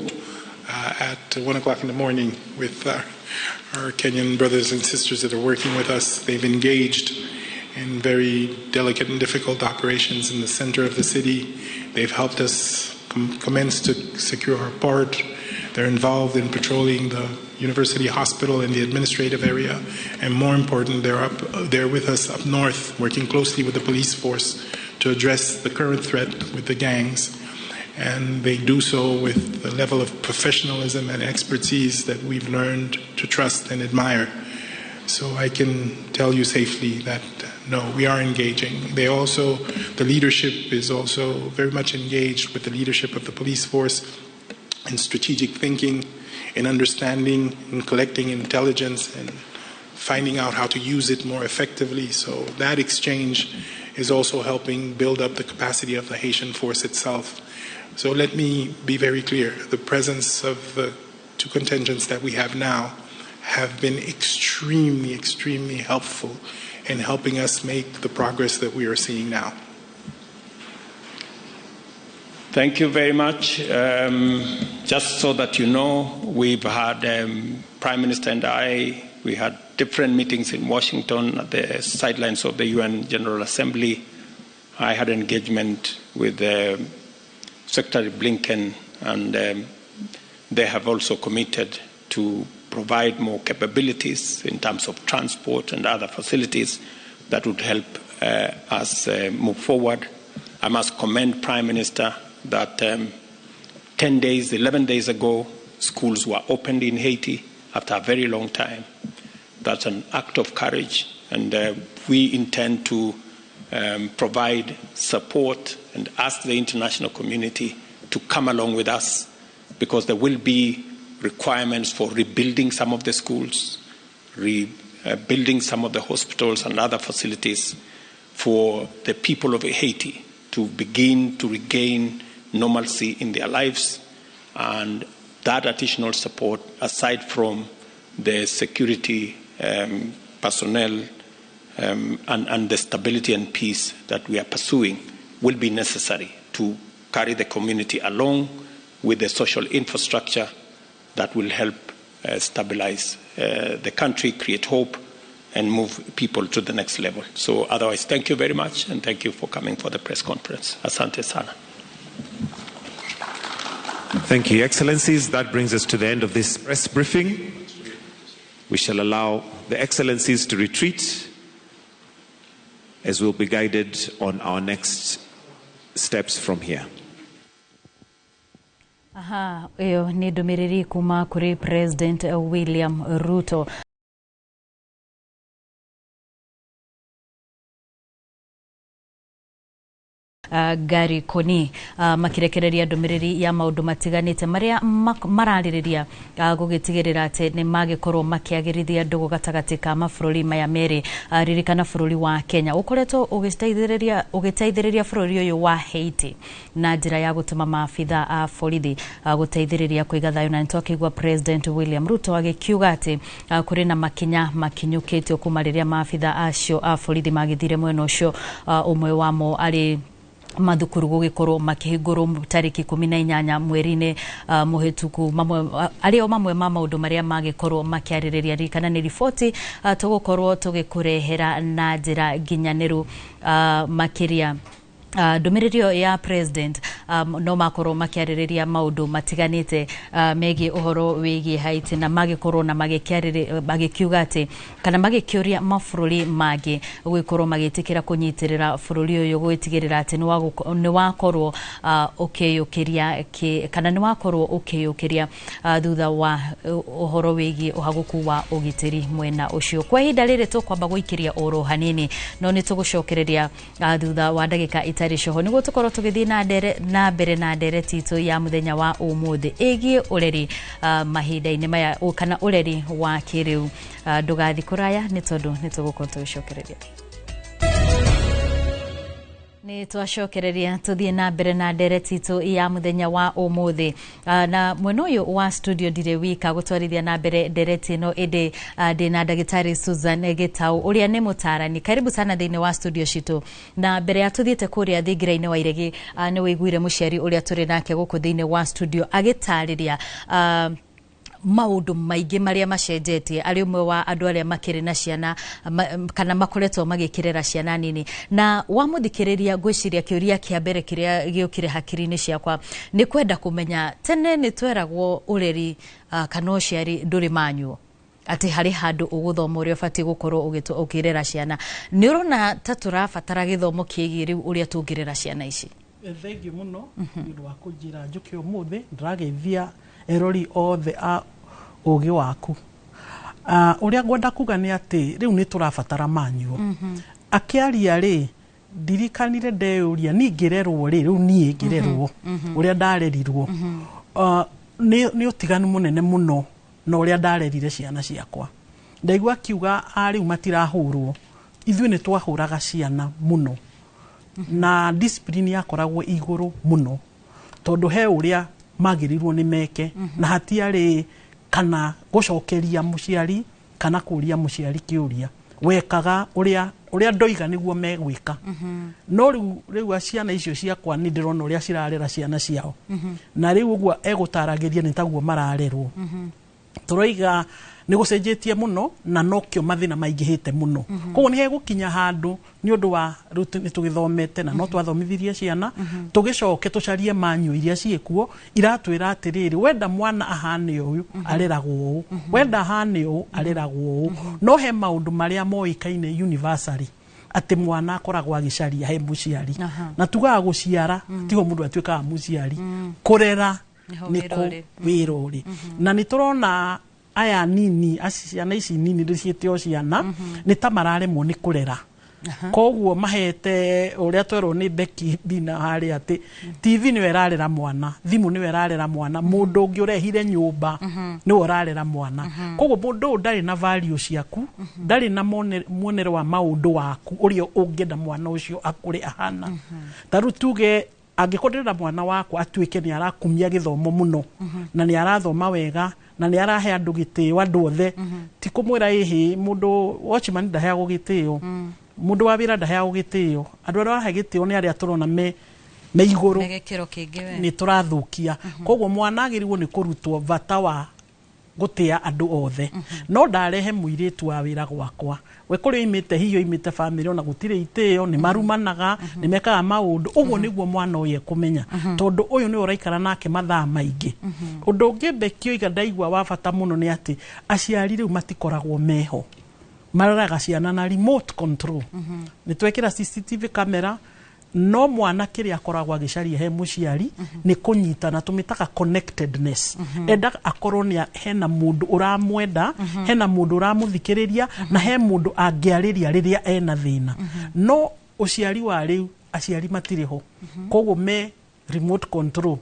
at 1 o'clock in the morning with our Kenyan brothers and sisters that are working with us. They've engaged in very delicate and difficult operations in the center of the city. They've helped us commence to secure our port. They're involved in patrolling the university hospital and the administrative area. And more important, they're with us up north, working closely with the police force to address the current threat with the gangs. And they do so with the level of professionalism and expertise that we've learned to trust and admire. So I can tell you safely that no, we are engaging. The leadership is also very much engaged with the leadership of the police force in strategic thinking, in understanding, in collecting intelligence, and finding out how to use it more effectively. So that exchange is also helping build up the capacity of the Haitian force itself. So let me be very clear. The presence of the two contingents that we have now have been extremely, extremely helpful in helping us make the progress that we are seeing now. Thank you very much. Just so that you know, we've had Prime Minister and we had different meetings in Washington at the sidelines of the UN General Assembly. I had an engagement with Secretary Blinken, and they have also committed to provide more capabilities in terms of transport and other facilities that would help us move forward. I must commend Prime Minister that 11 days ago, schools were opened in Haiti after a very long time. That's an act of courage, and we intend to provide support and ask the international community to come along with us, because there will be requirements for rebuilding some of the schools, rebuilding some of the hospitals and other facilities for the people of Haiti to begin to regain normalcy in their lives. And that additional support, aside from the security personnel and the stability and peace that we are pursuing, will be necessary to carry the community along with the social infrastructure that will help stabilize the country, create hope, and move people to the next level. So otherwise, thank you very much, and thank you for coming for the press conference. Asante sana. Thank you, Excellencies. That brings us to the end of this press briefing. We shall allow the Excellencies to retreat as we'll be guided on our next steps from here. Iyo ni ndumiriri kuma kuri President William Ruto. Gari koni makirekereria ndumiriri ya maundu matiganite maria maraririria gugitigirira ati ni magikorwo makiagirithia ndugu gatagati ka mabũrũri maya meri ririkana bũrũri wa Kenya ukoretwo ugiteithiriria bũrũri uyu wa Haiti na njira ya gutuma maabitha a borithi guteithiriria kuiga thayu, na nitwakigwa President William Ruto agikiuga ati kuri na makinya makinyukitio kuma riria maabitha acio a borithi magithire mwena ucio, umwe wamo ari mathukuru gugikorwo makihingurwo tariki 18 mweri-ini muhituku. Ario mamwe ma maundu maria magikorwo makiaririria rikana ni riboti tugukorwo tugikurehera na njira nginyaniru makiria. Ndumiririyo ya President no makorwo makiaririria maundu matiganite megie uhoro wigie Haiti, na magikorwo na magikiuga ati kana magikiuria mabũrũri mangĩ gukorwo magitikira kunyitirira bũrũri uyu gwitigirira ati ni wakorwo ukiyukiria kana ni wakorwo ukiyukiria thutha wa uhoro wigie uhaguku wa ugitiri mwena ucio. Kwa ihinda riri tukwamba guikiria oro hanini, no ni tugucokereria thutha wa ndagika itari coho niguo tukorwo tugithii na mbere na ndereti itu ya muthenya wa umuthi igie ureri mahinda-ini maya kana ureri wa kĩrĩu. Ndugathi kuraya ni tondu ni tugukorwo tugicokereria. Ni twacokereria tuthie na mbere na ndereti itu ya muthenya wa umuthi, na mwena uyu wa studio ndire wika gutwarithia na mbere ndereti no indi ndina ndagitari Susan Gitau uria ni mutarani. Karibu sana thiini wa studio citu, na mbere ya tuthiete kuria thingira-ini wa iregi ni wiguire muciari uria turi nake guku thiini wa studio agitariria maundu maingi maria macenjetie ari umwe wa andu aria makiri na ciana kana makoretwo magikirera ciana nini, na wamuthikiriria gwiciria kiuria kia mbere kiria giukire hakiri-ini ciakwa ni kwenda kumenya tene ni tweragwo ureri kana uciari nduri manyuo ati hari handu uguthoma uria fati gukorwo ukirera ciana. Ni urona ta turabatara githomo kiegi riu uria tungirera ciana ici? Thengiũ mũno nĩ ũndũ wa kũnjĩra njũke ũmũthĩ ndĩrageithia erori othe a ũgĩ waku. Uria ngwenda kuga ni ati riu ni turabatara manual akiaria ri ndirikanire ndeuria ningirerwo ri riu nie ngirerwo uria ndarerirwo ni utiganu munene muno na uria ndarerire ciana ciakwa ndaigua kiuga ari matirahurwo ithuĩ ni twahuraga ciana muno na discipline yakoragwo iguru muno tondu he uria magirirwo ni meke na hatiari kana gucokeria muciari kana kuria muciari kiuria wekaga uria ndoiga niguo megwika no riu ciana icio ciakwa ni ndirona uria cirarera ciana ciao na riu uguo egutaragiria ni taguo mararerwo turoiga ni gucenjetie muno na nokio mathina maingihite muno koguo ni hegukinya handu ni undu wa ni tugithomete na no twathomithirie ciana tugicoke tucarie manyu iria ciekuo iratwira atiriri wenda mwana ahane uyu areragwo uu wenda ahane uu areragwo uu no he maundu maria moikaine universally ati mwana akoragwo agicaria he muciari na tugaga guciara tiho mundu atuikaga muciari kurera niko wirori na ni turona aya nini ciana ici nini riciete o ciana ni tamararemwo ni kurera koguo mahete uria twerwo ni Becky Bina hari ati TV ni werarera mwana thimu ni werarera mwana mundu ungi urehire nyumba ni urarera mwana koguo mundu ndari na value ciaku ndari na monero wa maundu waku uria ungienda mwana ucio akuri ahana taru tuge angikorera mwana wako atuike ni arakumia githomo muno na ni arathoma wega na ni arahe andu gitio andu othe ti kumwira ihi mundu watchman ndaheagwo gitio mundu wa wira ndaheagwo gitio andu aria arahe gitio ni aria turona me iguru ni turathukia koguo mwana agirwo ni kurutwo vata wa gutia andu othe no ndarehe muiritu wa wira gwakwa we kuri imite hiyo imite family ona gutire iteo ni marumanaga ni mekaga maundu uguo niguo mwana uye kumenya tondu uyu ni uraikara nake mathaa maingi undu ngibekio iga ndaigwa wa bata muno ni ati aciari riu matikoragwo meho mararaga ciana na remote control ni twekira CCTV camera no mwana kiria akoragwo agicaria he muciari ni kunyitana tumitaka connectedness enda akorwo ni hena mundu uramwenda hena mundu uramuthikiriria na he mundu angiariria riria ena thina no uciari wa riu aciari matiriho koguo me remote control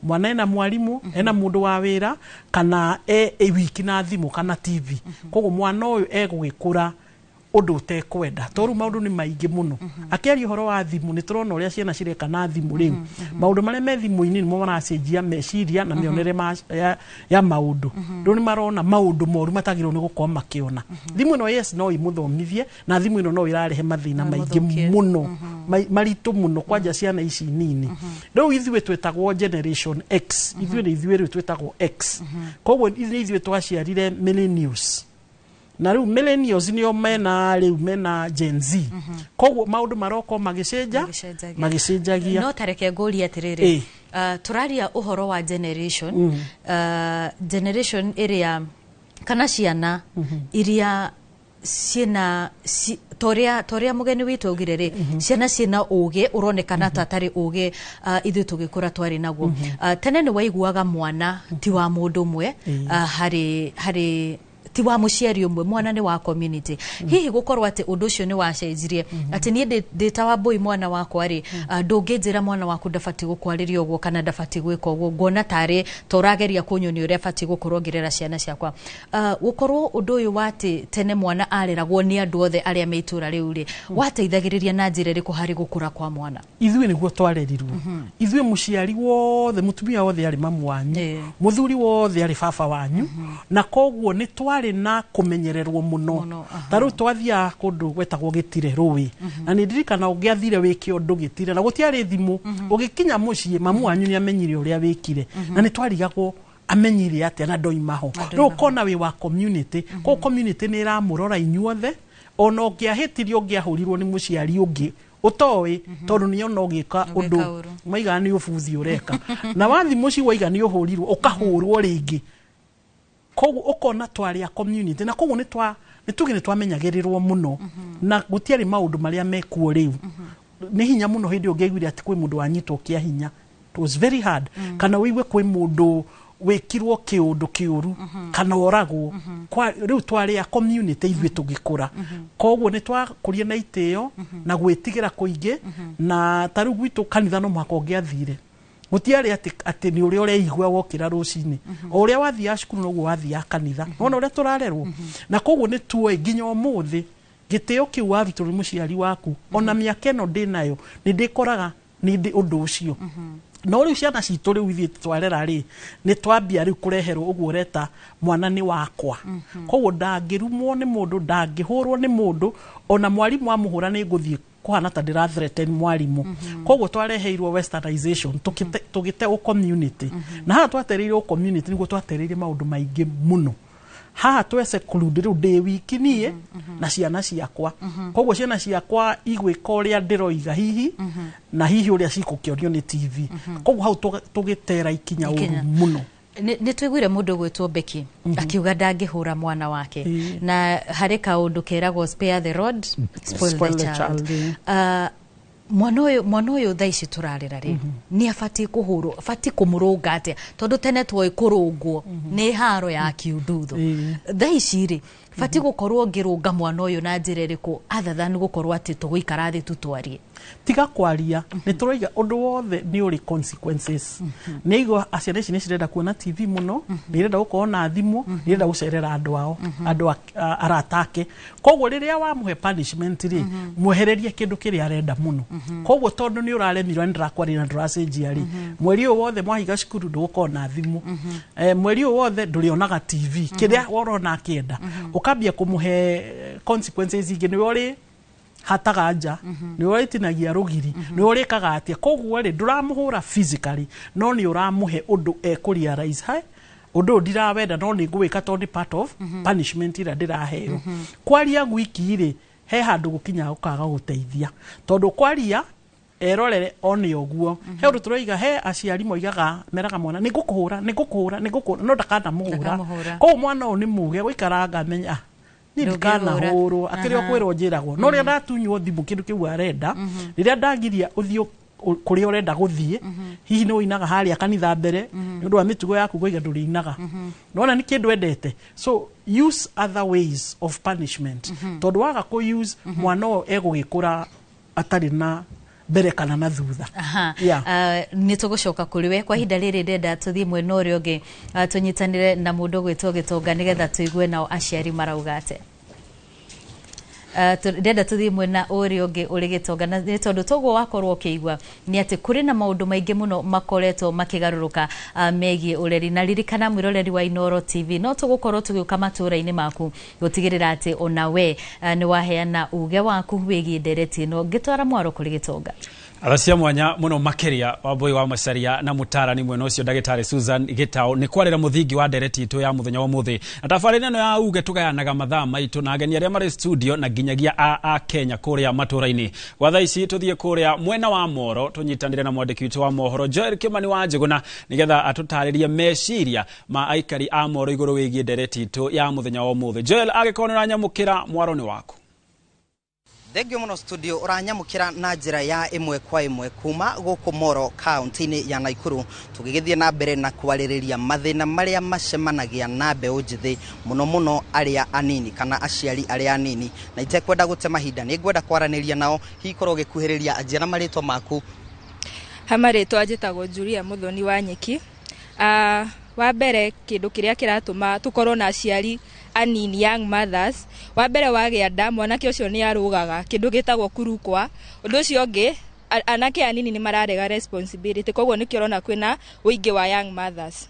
mwana ena mwalimu ena mundu wa wira kana wiki na thimu kana TV koguo mwana uyu egwikura undu utekwenda toru maundu ni maingi muno akiari horo wa thimu ni turona uria ciana cireka na thimu riu maundu maria me thimu-ini nimo maracenjia meciria na mionere ya maundu riu ni marona maundu moru matagirwo ni gukorwo makiona thimu no yes no imuthomithie na thimu ino no irarehe mathina maingi muno maritu muno kwanja ciana ici nini riu ithuĩ twetagwo generation X ithuĩ riu twetagwo X koguo ithuĩ twaciarire millennials na riu millennials nio mena Gen Z koguo maundu maroko magicenjagia no tareke ngũria atiriri turaria uhoro wa generation generation iria kana ciana iria ciena toria mugeni witu augire ciana ciena uge uronekana tatari uge ithu tugikura twari naguo tene ni waiguaga mwana ti wa mundu mwe hari ti wa muciari umwe mwana ni wa community hihi gukorwo ati undu ucio ni wacenjirie ati nie ndita wa boy mwana wakwa ri ndungijira mwana waku ndafati gukwariria uguo kana ndafati gwika uguo ngona tari torageria kunyoni uria fati gukurongirera ciana ciakwa gukorwo undu uyu wati tene mwana areragwo ni andu othe aria meitura riu ri wateithagiriria na njira riku hari gukura kwa mwana ithuĩ niguo twarerirwo ithuĩ muciari wothe mutumia wothe ari mamu wanyu muthuri wothe ari baba wanyu na koguo ni twari na kumenyererwo muno taru twathia kundu gwetagwo gitire ruwi na ni ndirikana ungiathire wiki undu gitire na gutiari thimu ugikinya mucii mamu wanyu ni amenyire uria wikire na ni twarigagwo amenyire ate na ndoimaho ro kona wi wa community ko community ni iramurora inyuothe ona ungiahitirio ungiahurirwo ni muciari ungi utowi tondu ni ona ugika undu maiga ni ubuthi ureka na wathi muci waiga ni uhurirwo ukahurwo ringi koguo ukona twari a community na koguo ni twamenyagirirwo muno na gutiari maundu maria mekuo riu ni hinya muno hindi ungeigwire ati kwi mundu wanyitwo kia hinya it was very hard kana wiwe kwi mundu wikirwo kiundu kiuru kana oragwo kwa riu twari ya community ithuĩ tũgĩkũra koguo nĩ twakurie na itĩo na gwĩtigĩra kũingĩ na tarĩu gwitũ kanitha no mũhaka ũngĩathire gũtiarĩ atĩ nĩ ũrĩa ũreigua wokĩra rũcinĩ o ũrĩa wathiaga cukuru noguo wathiaga kanitha wona ũrĩa tũrarerwo na koguo nĩ tuoĩ nginya ũmũthĩ gĩtĩo kĩu warutwo nĩ mũciari waku ona mĩaka ĩno ndĩ nayo nĩ ndĩkoraga nĩ ndĩ ũndũ ũcio no rĩu ciana citũ rĩu ithuĩ twarera rĩ nĩ twambia rĩu kũreherwo ũguo ũreta mwana nĩ wakwa koguo ndangĩrumwo nĩ mũndũ ndangĩhũrwo nĩ mũndũ ona mwarimũ amũhũra nĩ ngũthiĩ kuhana ta ndĩra threaten mwarimu koguo twareheirwo westernization tũgĩte o community na haha twatereire o community nĩguo twatereire maũndũ maingĩ mũno haha twese kũrũndĩ rĩu ndĩ wiki niĩ na ciana ciakwa koguo ciana ciakwa igwĩka ũrĩa ndĩroiga hihi na hihi ũrĩa cikũkĩonio nĩ TV koguo hau tũgĩtera ikinya ũru mũno nĩ twĩguire mũndũ gwĩtwo Beki akiuga ndangĩhũra mwana wake na harĩ kaũndũ keragwo spare the rod spoil the child mwana ũyũ thaa ici tũrarĩra rĩ nĩ abatiĩ kũhũrwo abatiĩ kũmũrũnga atĩa tondũ tene twoĩ kũrũngwo nĩ haro ya kiundutho thaa ici rĩ batiĩ gũkorwo ngĩrũnga mwana ũyũ na njĩra ĩrĩkũ athatha nĩ gũkorwo atĩ tũgũikara thĩ tutwarie tiga kwaria nĩ tũroiga ũndũ wothe nĩ ũrĩ consequences nĩ igua aciara ici nĩ cirenda kuona TV mũno nĩ irenda gũkorwo na thimũ nĩ irenda gũcerera andũ ao andũ aratake koguo rĩrĩa wamũhe punishment rĩ mwehererie kĩndũ kĩrĩa arenda mũno koguo tondũ nĩ ũraremirwo nĩ ndĩrakwaria na ndũracenjia rĩ mweri ũyũ wothe mwahiga cukuru ndũgũkorwo na thimũ mweri ũyũ wothe ndũrĩonaga TV kĩrĩa worona akĩenda ũkambia kũmũhe consequences ingĩ nĩwe ũrĩ hataga nja nĩ ũrĩtinagia rũgiri nĩ ũrĩkaga atĩa koguo rĩ ndũramũhũra physically no nĩ ũramũhe ũndũ ekũrealize hai ũndũ ũyũ ndirawenda no nĩ ngũwĩka tondũ part of punishment ĩrĩa ndĩraheo kwaria gwiki rĩ he handũ gũkinya ũkaga gũteithia tondũ kwaria erorere one ũguo he ũndũ tũroiga he aciari moigaga meraga mwana nĩ ngũkũhũra no ndakana mũhũra koguo mwana ũyũ nĩ muge gũikaranga amenya ndikanahũrwo akĩrĩ o kwĩrwo njĩragwo no rĩrĩa ndatunywo thimũ kĩndũ kĩu arenda rĩrĩa ndagiria ũthiũ kũrĩa ũrenda gũthiĩ hihi nĩ ũinaga harĩa kanitha mbere nĩ ũndũ wa mĩtugo yaku kũiga ndũrĩinaga nona nĩ kĩndũ endete so use other ways of punishment tondũ waga kũ-use mwana ũyũ egũgĩkũra atarĩ na mbere kana na thutha nĩ tũgũcoka kũrĩ we kwa ihinda rĩrĩ ndenda tũthiĩ mwena ũrĩa ũngĩ tũnyitanĩre na mũndũ gwĩtwo Gĩtonga nĩgetha tũigue nao aciari marauga atĩa ndenda tũthiĩ mwena ũrĩa ũngĩ ũrĩ Gĩtonga na nĩ tondũ toguo wakorwo ũkĩigua nĩ atĩ kũrĩ na maũndũ maingĩ mũno makoretwo makĩgarũrũka megiĩ ũreri na ririkana mwĩroreri wa Inooro TV no tũgũkorwo tũgĩũka matũũra-inĩ maku gũtigĩrĩra atĩ ona we nĩ waheana uge waku wĩgiĩ ndereti ĩno ngĩtwara mwaro kũrĩ Gĩtonga Aracia mwanya muno makeria wa boy wa Macharia na mutarani mwena ucio ndagĩtarĩ Susan Gitao ni kwarĩra mũthingi wa ndereti itu ya muthenya wa muthi na tabarĩra ĩno ya uge tugayanaga mathaa maitũ na ageni arĩa marĩ studio na nginyagia a Kenya kũrĩa matũũra-inĩ gwa thaa ici tũthiĩ kũrĩa mwena wa Moro tũnyitanĩre na mwandĩki witũ wa mohoro Joel Kimani wa Njũgũna nĩgetha atũtarĩrie meciria ma aikari a Moro igũrũ wĩgiĩ ndereti itu ya muthenya wa muthi Joel agĩkorwo nĩ ũranyamũkĩra mwaro-inĩ waku Thengio muno studio uranyamukira na njira ya imwe kwa imwe kuma gũkũ Moro kaunti-inĩ ya Naikuru tugĩgĩthiĩ na mbere na kwarĩrĩria mathĩna marĩa macemanagia na mbeũ njĩthĩ mũno arĩa anini kana aciari arĩa anini na itekwenda gũte mahinda nĩ ngwenda kwaranĩria nao hihi korwo gĩkuhĩrĩria anjĩra marĩtwa maku hamarĩtwa njĩtagwo Julia Muthoni wa Nyeki wa mbere kĩndũ kĩrĩa kĩratũma tũkorwo na aciari anini young mothers wa mbere wagĩa nda mwanake ũcio nĩ arũgaga kĩndũ gĩtagwo kurukwa ũndũ ũcio ũngĩ anake anini nĩ mararega responsibility koguo nĩ kĩrona kwĩna ũingĩ wa young mothers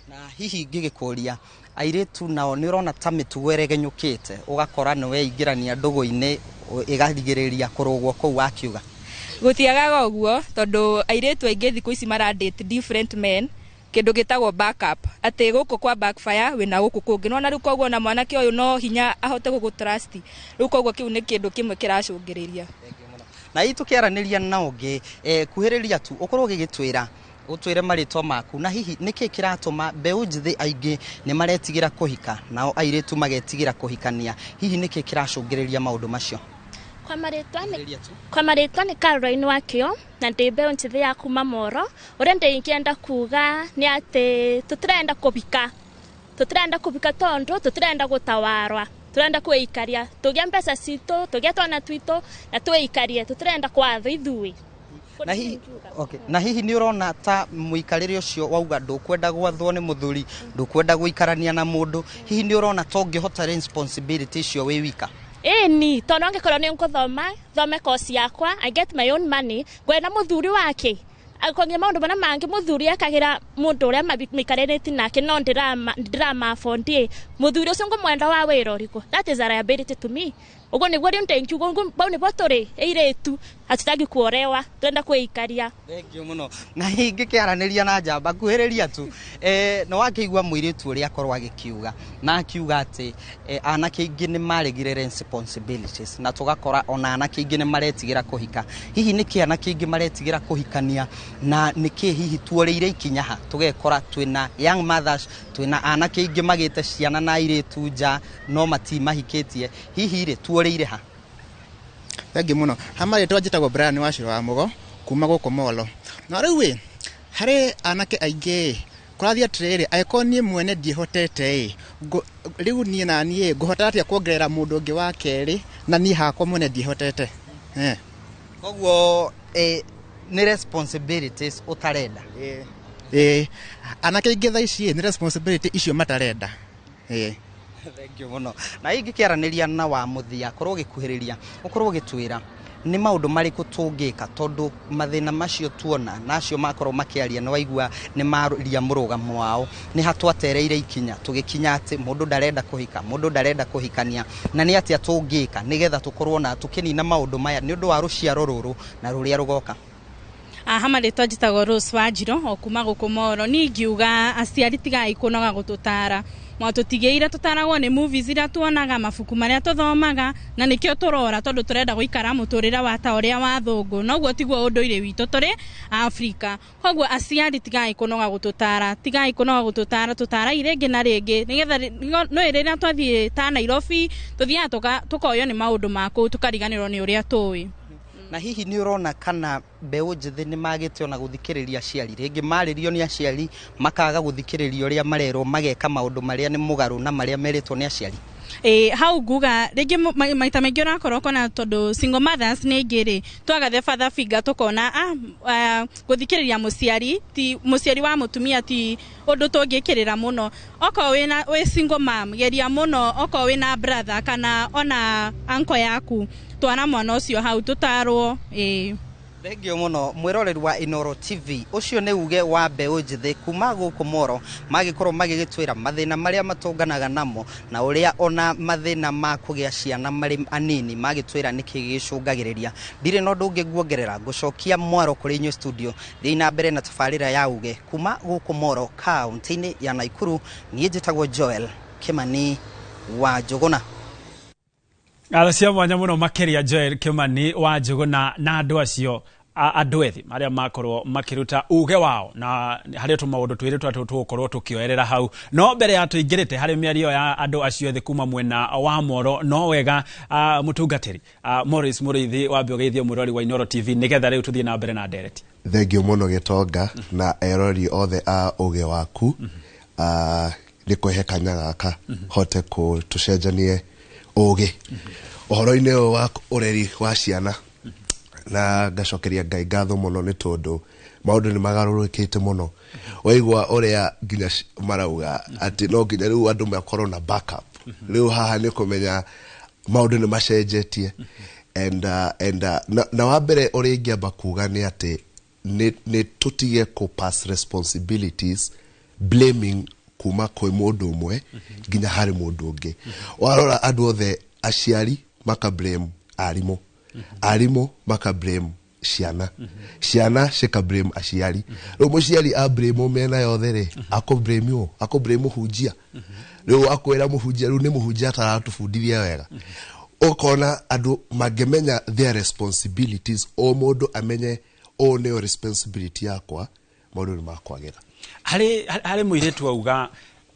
na hihi ngĩgĩkũria airĩtu nao nĩ ũrona ta mĩtugo ĩregenyũkĩte ũgakora nĩ weingĩrania ndũgũ-inĩ ĩgarigĩrĩria kũrũgwo kũu wakiuga gũtiagaga ũguo tondũ airĩtu aingĩ thikũ ici maradate different men kĩndũ gĩtagwo backup atĩ gũkũ kwa backfire wĩna gũkũ kũngĩ no na rĩu koguo na mwanake ũyũ no hinya ahote gũgũtrust rĩu koguo kĩu nĩ kĩndũ kĩmwe kĩracũngĩrĩria na hii tũkĩaranĩria na ũngĩ kuhĩrĩria tu ũkorwo gĩgĩtwĩra ũtwĩre marĩtwa maku na hihi nĩkĩ kĩratũma mbeũ njĩthĩ aingĩ nĩ maretigĩra kũhika nao airĩtu magetigĩra kũhikania hihi nĩkĩ kĩracũngĩrĩria maũndũ macio Kwa maritwa ni Caroline Wakio na ndimbe nchithi ya kuma Moro. Uria ndingienda kuga ni ati tutirenda kubika tondu tutirenda gutawarwa. Turenda kuikaria tugia mbeca citu tugia twana twitu na tuikarie tutirenda kwatho ithui. Na hihi ni urona ta muikarire ucio wauga ndukwenda gwathwo ni muthuri ndukwenda guikarania na mundu hihi ni urona ta ungihota responsibility cio wi wika? Ni tondu angikorwo ni thome course yakwa, I get my own money, gwena muthuri wake akonye maundu mana mangi muthuri akagira mundu uria mikarereti nake no ndirama fondi muthuri ucio ngumwenda wa wira uriku. That is a liability to me. Ugo ni gwari ntenki ugo bauni botore eiretu atitagi kuorewa twenda kuikaria. Thank you muno. Na hingi kiaraniria na njamba kuhiriria tu no wakeigwa muiritu uria akorwa gikiuga na akiuga ati anake ingi ni maregire responsibilities na tugakora ona anake ingi ni maretigira kuhika. Hihi niki anake ingi maretigira kuhikania na niki hihi tuoreire ikinyaha tugekora twina young mothers twina anake ingi magite ciana na iretu nja no mati mahikitie hihi ri tuoreire ha? Thangi muno. Hamari twajitagwo Brian Washiro wa Mugo kuma guko Molo. Na riu hari anake aingi kurathia atiriri aikoni mwene ndihotete riu nie na nie nguhota atia kuongerera mundu ungi wa keri na nie hakwa mwene ndihotete koguo ni responsibilities utarenda anake ingi thaici ni responsibility icio matarenda Thank you muno. Na ingi kiaraniria na wa muthia korwo gikuhiriria ukorwo gitwira ni maundu mariku tungika tondu mathina macio tuona nacio makorwo makiaria no waigua ni maria murugamo wao ni hatwatereire ikinya tugikinya ati mundu ndarenda kuhika mundu ndarenda kuhikania na ni ati atungika nigetha tukorwo na tukinina maundu maya ni undu wa ruciaro ruru na ruria rugoka. Hamari twajitagwo Rose Wanjiro okuma guku Moro ni ngiuga aciari tigai kunoga gututara mwatutigeira tutaragwo ni movies ira tuonaga mafuku maria tuthomaga na nikio turora tondu turenda guikara muturira wa ta uria wa thungu noguo tiguo unduire witu turi Africa koguo aciari tigai kunoga gututara tutara irengi na ringi nigetha no irira twathie ta Nairobi tuthia tukoyo ni maundu maku tukariganirwo ni uria tuwi. Na hihi ni urona kana mbeu njithi ni magite ona guthikiriria aciari ringi maririo ni aciari makaga guthikiriria uria marerwo mageka maundu maria ni mugaru na maria meritwo ni aciari? Hau nguga ringi maita maingi urakora kona tondu single mothers ni ngiri twagathe father figure tukona guthikiriria muciari wa mutumia ti undu tungikirira muno oko we single mom geria muno oko we na brother kana ona uncle yaku twana mwana ucio hau tutarwo Thank you muno mwiroreri wa Inoro TV ucio ni uge wa mbeu njithi kuma guku Moro magikorwo magigitwira mathina maria matunganaga namo na uria ona mathina ma kugia ciana mari anini magitwira niki gicungagiriria ndire no ndungi guongerera gucokia mwaro kuri nyu studio thina mbere na tafarira ya uge kuma guku Moro kaunti-ini ya Naikuru nie njitagwo Joel Kimani wa Jogona. Aracia mwanya muno makeria Joel Kimani wa Jogona na andu acio andu ethi aria makorwo makiruta uge wao na hari tu maundu twiri tukorwo tukioerera hau no mbere ya tuingirite hari miario ya andu acio ethi kuma mwena wa Moro no wega mutungatiri Morris Muriithi wa biogeithio murori wa Inoro TV nigetha riu tuthie na mbere na direct. Thengio muno Gitonga na erori othe uge waku ni kuhekanya gaka hote ku tucenjanie uge uhoro-ini wa ureri wa ciana na gacokeria Ngai ngatho muno ni tondu maundu ni magarurukite muno waigwa uria nginya marauga ati no nginya riu andu makorwo na backup riu haha ni kumenya maundu ni macenjetie na wa mbere uria ingiamba kuga ni ati ni tutige ku pass responsibilities blaming kuma kwi mundu umwe nginya hari mundu ungi warora andu othe aciari maka blame arimu maka blame ciana cika blame aciari riu muciari a blame mena yothe ri ako blame muhunjia riu akwira muhunjia riu ni muhunjia taratubundithia wega ukona andu mangemenya their responsibilities o mundu amenye o ne responsibility yakwa maundu ni makwagira hari muiretu auga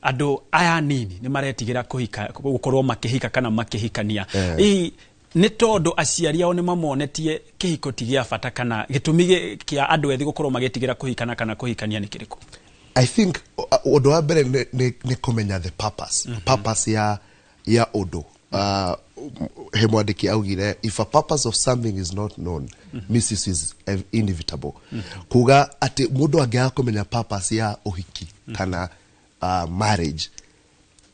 andu aya nini ni maretigira kuhika gukorwo makihika kana makihikania nĩ tondũ aciari ao nĩ mamonetie kĩhiko ti gĩa bata kana gĩtũmi kĩa andũ ethĩ gũkorwo magĩtigĩra kũhikana kana kũhikania nĩ kĩrĩkũ? I think ũndũ wa mbere nĩ kũmenya the purpose. Purpose ya ũndũ. He mwandĩki augire, if a purpose of something is not known, misuse is inevitable. Kuga atĩ mũndũ angĩaga kũmenya purpose ya ũhiki kana marriage,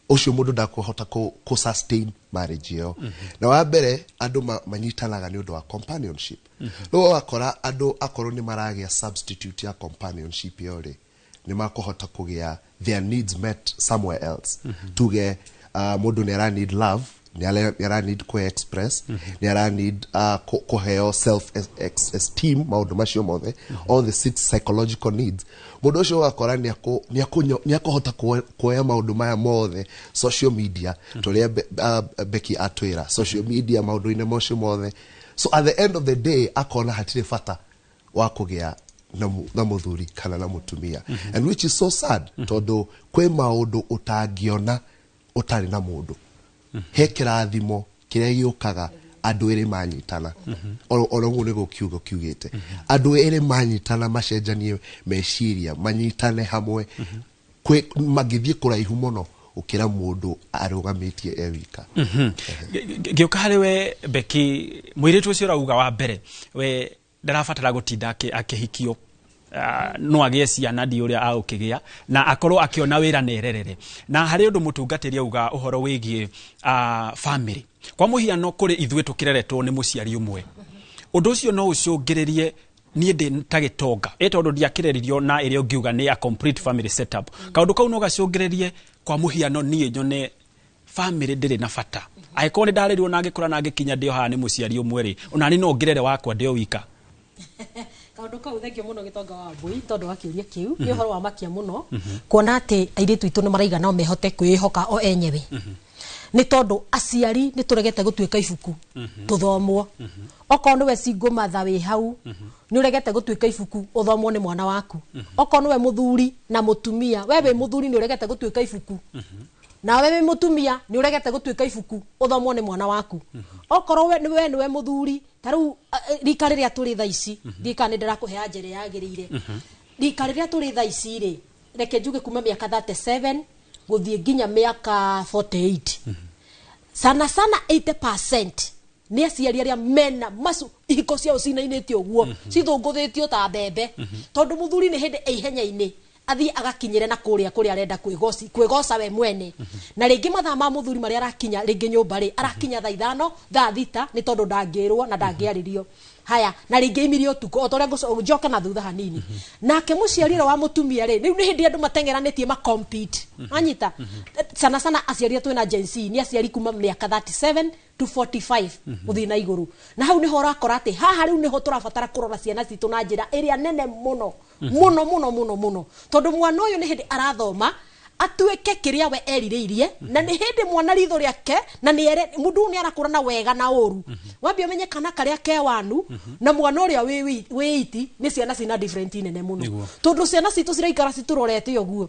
ũcio mũndũ ndakũhota kũ sustain marriage ĩyo. Na wa mbere andũ manyitanaga nĩ ũndũ wa companionship. Rĩu wakora andũ akorwo nĩ maragĩa substitute ya companionship ĩyo rĩ, nĩ makũhota kũgĩa their needs met somewhere else. Tuge mũndũ nĩ ara need love, nĩ ara need express, nĩ ara need kũheo self esteem, maũndũ macio mothe, all the 6 psychological needs. Mũndũ ũcio wakora nĩ akũhota kuoya maũndũ maya mothe social media, tũrĩa Becky atwĩra social media, maũndũ-inĩ macio mothe. So at the end of the day akona hatirĩ bata wa kũgĩa na mũthuri kana na mũtumia. And which is so sad, tondũ kwĩ maũndũ ũtangĩona ũtarĩ na mũndũ. He kĩrathimo kĩrĩa gĩũkaga andũ erĩ manyitana. Oro ũguo nĩguo kiugo kiugĩte. Andũ erĩ manyitana macenjanie meciria, manyitane hamwe, magĩthiĩ kũraihu mũno ũkĩra mũndũ arũgamĩtie ewika. Ngĩũka harĩ we Becky, mũirĩtu ũcio ũrauga wa mbere we ndarabatara gũtinda akĩhikio, no agĩe ciana ndi ũrĩa aũkĩgĩa na akorwo akĩona wĩra nererere. Na harĩ ũndũ mũtungatĩri auga ũhoro wĩgiĩ family. Kwa mũhiano kũrĩ ithuĩ tũkĩreretwo nĩ mũciari ũmwe. Ũndũ ũcio no ũcũngĩrĩrie niĩ ndĩ ta gĩtonga, tondũ ndiakĩreririo na ĩrĩa ũngiuga nĩ a complete family setup. Kaũndũ kau no gacũngĩrĩrie kwa mũhiano niĩ nyone family ndĩrĩ na bata. Angĩkorwo nĩ ndarerirwo na ngĩkũra na ngĩkinya ndĩ haha nĩ mũciari ũmwe rĩ, ona niĩ no ngĩrere wakwa ndĩ o wika. Kaũndũ kau thengio mũno gĩtonga wa Mbui tondũ wa kĩũria kĩu nĩ ũhoro wa makia mũno, kuona atĩ airĩtu aitũ nĩ maraiga no mehote kwĩhoka o enyewe. Nĩ tondũ aciari nĩ tũregete gũtuĩka ibuku tũthomwo. Okorwo nĩwe single mother wĩ hau, nĩ ũregete gũtuĩka ibuku ũthomwo nĩ mwana waku. Okorwo nĩwe mũthuri na mũtumia, we wĩ mũthuri nĩ ũregete gũtuĩka ibuku. Na we wĩ mũtumia nĩ ũregete gũtuĩka ibuku ũthomwo nĩ mwana waku. Okorwo we nĩwe mũthuri, tarĩu rika rĩrĩa tũrĩ thaa ici, rika nĩ ndĩrakũhea njĩra yagĩrĩire. Rika rĩrĩa tũrĩ thaa ici rĩ, reke njuge kuma mĩaka 37 gũthiĩ nginya mĩaka 48. Sana 80% nĩ aciari arĩa mena ihiko ciao cinainĩtio ũguo, cithũngũthĩtio ta mbembe. Tondũ mũthuri nĩ hĩndĩ ihenya-inĩ athiĩ agakinyĩre na kũrĩa arenda kwĩgoca we mwene. Na rĩngĩ mathaa ma mũthuri marĩa arakinya rĩngĩ nyũmba rĩ, arakinya thaa 5 thaa 6 nĩ tondũ ndangĩrwo na ndangĩarĩrio. Haya, na rĩngĩ imiri ũtukũ o torĩa njoke na thutha hanini. Nake mũciari wa mũtumia rĩ, rĩu nĩ hĩndĩ andũ mateng'eranĩtie ma compete. Anyita sana aciari twĩna Gen Z nĩ aciari kuma mĩaka 37 to 45 gũthiĩ na igũrũ. Na hau nĩho ũrakora atĩ haha rĩu nĩho tũrabatara kũrora ciana citũ na njĩra ĩrĩa nene mũno mũno. Tondũ mwana ũyũ nĩ hĩndĩ arathoma atuĩke kĩrĩa we erirĩirie, na nĩ hĩndĩ mwana ritho rĩake na mũndũ nĩ arakũra na wega na ũru. Wambia ũmenye kana karĩa ke wanu na mwana ũrĩa wĩ iti nĩ ciana cina different nene mũno. Tondũ ciana citũ ciraikara citũrorete ũguo,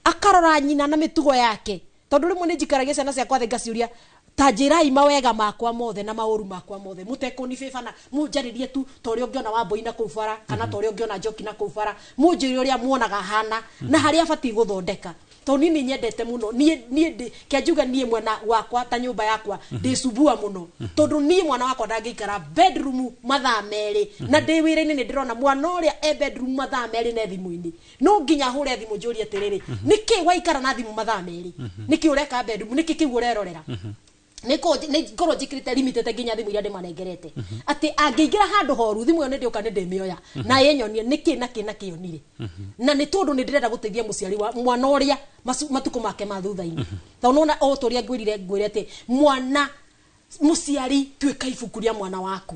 akarora nyina na mĩtugo yake. Tondũ rĩmwe nĩ njikaragia ciana ciakwa ngaciũria ta njĩrai mawega makwa mothe na maũru makwa mothe, mũtekũni bĩbana mũnjarĩrie tu ta ũrĩa ũngĩona Wambui na kũu bara kana ta ũrĩa ũngĩona Njoki na kũu bara, mũnjĩrie ũrĩa muonaga hana na harĩa abatiĩ gũthondeka. Tondũ niĩ nyendete mũno, niĩ kĩanjuga niĩ mwana wakwa ta nyũmba yakwa ndĩcubua mũno. Tondũ niĩ mwana wakwa ndangĩikara bedroom mathaa merĩ na ndĩ wĩra-inĩ nĩ ndĩrona mwana ũrĩa bedroom mathaa merĩ na thimũ-inĩ. No nginya hũre thimũ njũrie atĩrĩrĩ, nĩkĩ waikara na thimũ mathaa merĩ? Nĩkĩ ũreka bedroom? Nĩkĩ kĩu ũrerorera? Nĩ ngorwo njĩkĩrĩte limitete nginya thimũ iria ndĩmanengerete. Atĩ angĩingĩra handũ horu thimũ ĩyo nĩ ndĩũka nĩ ndĩmĩoya na yenyonie nĩkĩ na kĩonire. Na nĩ tondũ nĩ ndĩrenda gũteithia mũciari wa mwana ũrĩa matukũ make ma thutha-inĩ. Tondũ ona o ũrĩa ngwĩrire atĩ mwana mũciari tuĩka ibuku rĩa mwana waku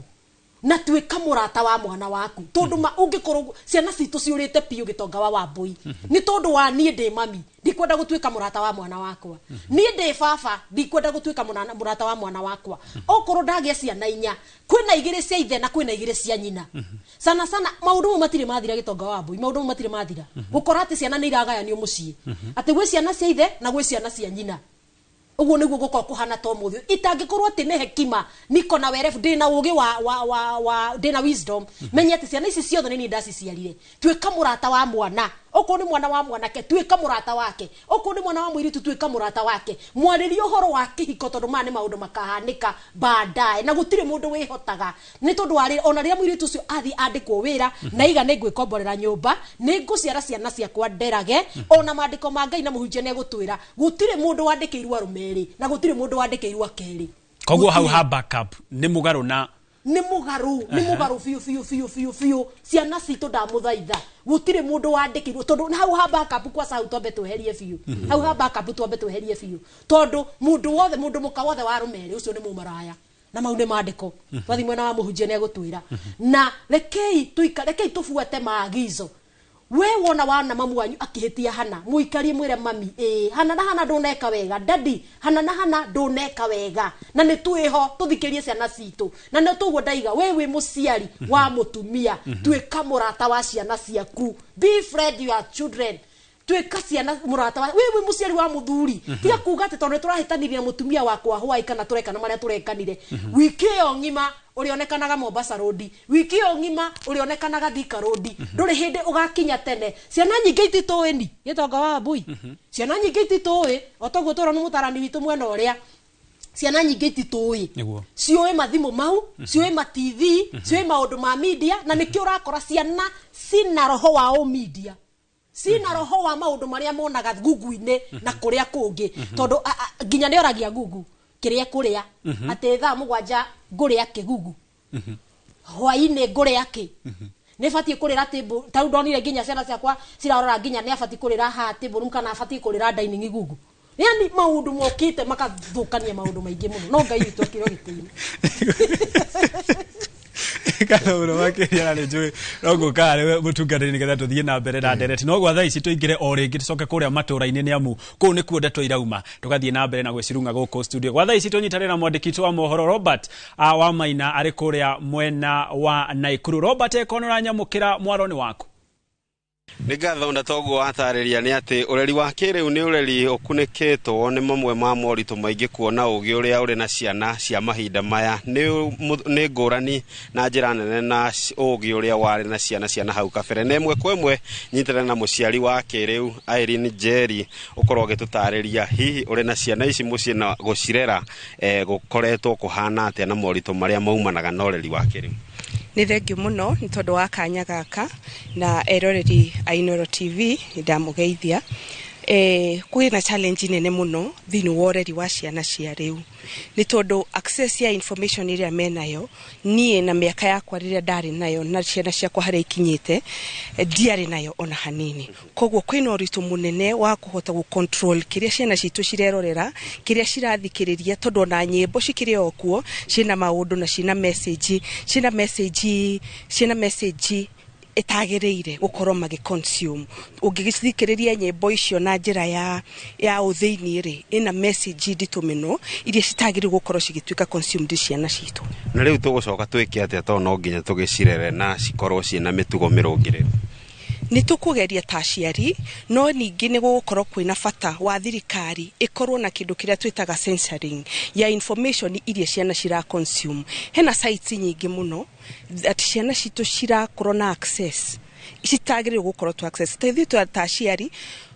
na tuĩka mũrata wa mwana waku. Tondũ ũngĩkorwo ciana citũ ciũrĩte piũ gĩtonga wa Wambui nĩ tondũ wa niĩ ndĩ mami ndikwenda gũtuĩka mũrata wa mwana wakwa. Niĩ ndĩ baba ndikwenda gũtuĩka mũrata wa mwana wakwa. Okorwo ndagĩa ciana 4 kwĩna 2 cia ithe na kwĩna 2 cia nyina. Sana maũndũ matirĩ mathira gĩtonga wa Wambui, maũndũ matirĩ mathira. Gũkora atĩ ciana nĩ iragayanio mũciĩ, atĩ gwĩ ciana cia ithe na gwĩ ciana cia nyina. uguo niguo guko kuhana to muthio itangikorwo ati ne hekima niko na weref ndina ugi wa ndina wisdom menya ati ciana ici ciothe ni ndasi ciarire twika murata wa mwana oko ni mwana wa mwanake twika murata wake oko ni mwana wa mwiritu twika murata wake mwaririo horo wa kihiko tondu mane maundu makahanika baadaye na gutire mundu wihotaga ni tondu ari ona ria mwiritu ucio athi andikwo wira na iga ni ngwikomborera nyumba ni nguciara ciana ciakwa nderage ona mandiko ma Ngai na muhunjia ni gutwira gutire mundu wandikirwa rumeri na gutire mundu wandikirwa keri koguo hau ha backup ni mugaru na ni mugaru fiu ciana citu ndamuthaitha gutire mundu wandikirwo tondu hau ha backup kwa sau twambe tweherie fiu hau ha backup twambe tweherie fiu tondu mundu wothe mundu muka wothe wa rumeri ucio ni mumaraya na mau ni mandiko twathi mwena wa muhunjia ni gutwira na rekei tufuate maagizo we wona wana mamu wanyu akihitia hana muikarie mwire mami hana ndoneka wega daddy hana ndoneka wega na ni twiho tuthikirie ciana citu na no tuguo ndaiga we muciari wa mutumia twika murata wa ciana ciaku be friend your children twika ciana murata wa we muciari wa muthuri tiga kuga ati tondu turahitaniria mutumia wakwa hwai kana turekana maria turekanire wiki ngima urionekanaga Mombasa Road wiki ngima urionekanaga Thika Road nduri hindi ugakinya tene ciana nyingi ititoweni gitonga wa mbui ciana nyingi ititowi otoguo toro mutarani witu mwena uria ciana nyingi ititowi cioi mathimu mau cioi ma TV cioi maundu ma media na nikio urakora ciana sina roho wa media sina roho wa maundu maria monaga Google-ine na kuria kungi tondu ginya ni oragia Google kuria ati thaa mugwanja nguria kigugu hwaine nguria ki ne fati kurira table tau ndonire ginya ciana ciakwa cirarora ginya ne afati kurira ha table kana afati kurira dining gugu yani maundu mokite makathukania maundu maingi muno no Ngai witu akiro gitini kana uno makiria na njui rogo kare mutungatiri ni getha tuthie na mbere na ndereti no gwa thaa ici tuingire o ringi tucoke kuria matura-ini ni amu ku ni kuo ndeto irauma tugathie na mbere na gwicirunga guku studio gwa thaa ici tunyitane na mwandiki wa mohoro Robert wa Maina ari kuria mwena wa Naikuru. Robert ekonora nyamukira mwaroni waku Nigatho ndatogo atariria ni ati ureri wa kĩrĩu ni ureri ukunikitwo ni mamwe ma moritu maingi kuona ugi uria uri na ciana cia mahinda maya ni ngurani na njira nene na ugi uria wari na ciana hau kabere ne mwe kwemwe nyitana na muciari wa kĩrĩu Irene Njeri ukorwo gitutariria hihi uri na ciana ici mucii na gucirera gukoretwo kuhana atia na moritu maria maumanaga na ureri wa kĩrĩu. Ni thengio muno ni tondu wa kanya gaka na eroreri Ainoro TV ndamugeithia kwina challenge nene muno thini wa ureri wa ciana cia riu ni tondu access ya information iria menayo nie na miaka yakwa riria ndari nayo na ciana ciakwa haria ikinyite ndiari nayo ona hanini koguo kwina uritu munene wa kuhota gu control kiria ciana citu cirerorera kiria cirathikiriria tondu na nyimbo cikire okuo cina maundu na cina message etagereire gukorwo magi consume ungigithikiriria nyimbo icio na njira ya uthiini ri ina message nditumino iria citagiri gukorwo cigituika consumed ciana citu na riu tugucoka twike atia to no nginya tugicirere na cikorwo ciina mitugo mirungire ni tukugeria taciari no ningi ni gukorwo kwina bata wa thirikari ikorwo na kindu kiria twitaga censoring ya information iria ciana cira consume hena sites nyingi muno ati ciana citu cira korona access citagire gukorwo tu access tethi tu taciari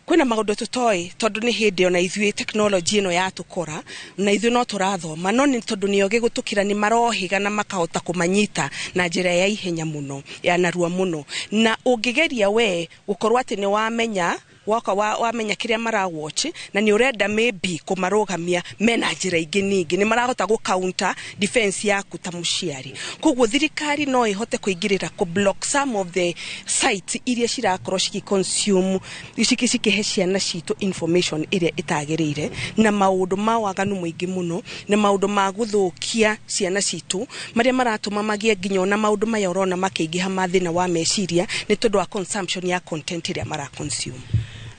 kwina maundu tutoi tondu ni hindi ona ithui technology ino ya tukora na ithui no turathoma no ni tondu ni oge gutukira ni marohiga na makahota kumanyita na njira ya ihenya muno ya narua muno na ungigeria we gukorwo ati ni wamenya wamenya kiria mara watch na ni urenda maybe kumarogamia mena njira ingi ningi ni marahota gu counter defense yaku ta muciari koguo thirikari no ihote kuingirira ku block some of the sites iria cirakorwo ciki consume cikihe ciana citu information iria itagirire na maundu ma waganu muingi muno na maundu ma guthukia ciana citu maria maratuma magie nginya na maundu maya urona makiingiha mathina wa meciria ni tondu wa consumption ya content iria mara consume.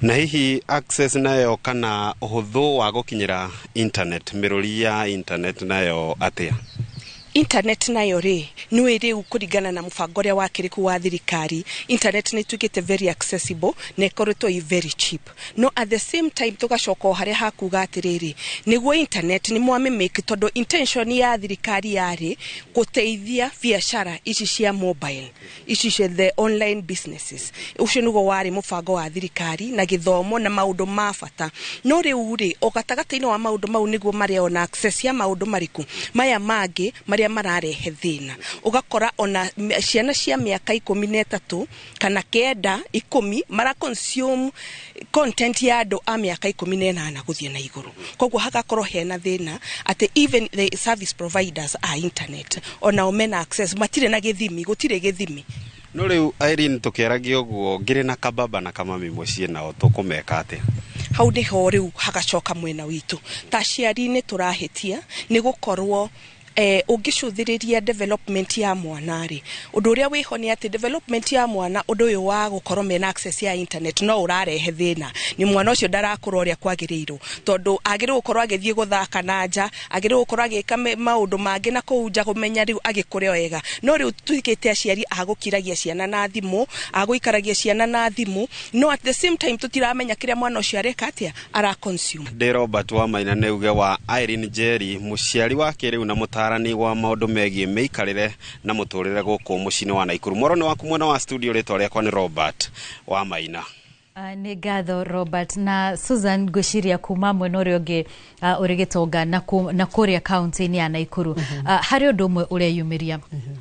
Na hihi access nayo kana uhuthu wa gukinyira internet miruri ya internet nayo atia internet nayo ri nĩ rĩu kũringana na mũbango ũrĩa wakĩrĩku wa thirikari, internet nĩ tũgĩte very accessible na ĩkoretwo very cheap. No at the same time tũgacoka harĩa hakuga atĩrĩrĩ, nĩguo internet nĩ mwamĩmĩki tondũ intention ya thirikari yarĩ gũteithia biacara ici cia mobile, ici cia the online businesses. Ũcio nĩguo warĩ mũbango wa thirikari na gĩthomo na maũndũ ma bata. No rĩu rĩ, o gatagatĩ-inĩ wa maũndũ mau nĩguo marĩ ona access ya maũndũ marĩkũ maya mangĩ marĩa mararehe thĩna. Ugakora ona ciana cia mĩaka 13 kana 9 10 mara consume content ya andũ a mĩaka 18 gũthiĩ na igũrũ. Koguo hagakorwo hena thĩna atĩ even the service providers are internet ona mena access matirĩ na gĩthimi, gũtirĩ gĩthimi. No rĩu Irene tũkĩaragia ũguo ngĩrĩ na kababa na kamami mũciĩ nao tũkũmeka atĩa? Hau nĩho rĩu hagacoka mwena witũ ta aciari nĩ tũrahĩtia nĩ gũkorwo ũngĩcũthĩrĩria development ya mwana rĩ, ũndũ ũrĩa wĩho nĩ atĩ development ya mwana ũndũ ũyũ wa gũkorwo mena access ya internet no ũrarehe thĩna. Nĩ mwana ũcio ndarakũra ũrĩa kwagĩrĩirwo tondũ agĩrĩirwo gũkorwo agĩthiĩ gũthaka na nja, agĩrĩirwo gũkorwo agĩka maũndũ mangĩ na kũu nja kũmenya rĩu agĩkũre wega. No rĩu tuĩkĩte aciari agũkiragia ciana na thimũ, agũikaragia ciana na thimũ, no at the same time tũtiramenya kĩrĩa mwana ũcio areka atĩa ara consume. Ndĩ Robert wa Maina nĩ uge wa Irene Jerry, mũciari wa kĩrĩu na mũtaarani wa maũndũ megiĩ mĩikarĩre na mũtũrĩre gũkũ mũciĩ-inĩ wa Naikuru. Moroni waku mwena wa studio rĩtwa rĩakwa nĩ Robert wa Maina. Nĩ ngatho Robert na Susan ngwĩciria kuma mwena ũrĩa ũngĩ ũrĩ Gĩtonga na kũrĩa kaunti-inĩ ya Naikuru. Harĩ ũndũ ũmwe ũreyumĩria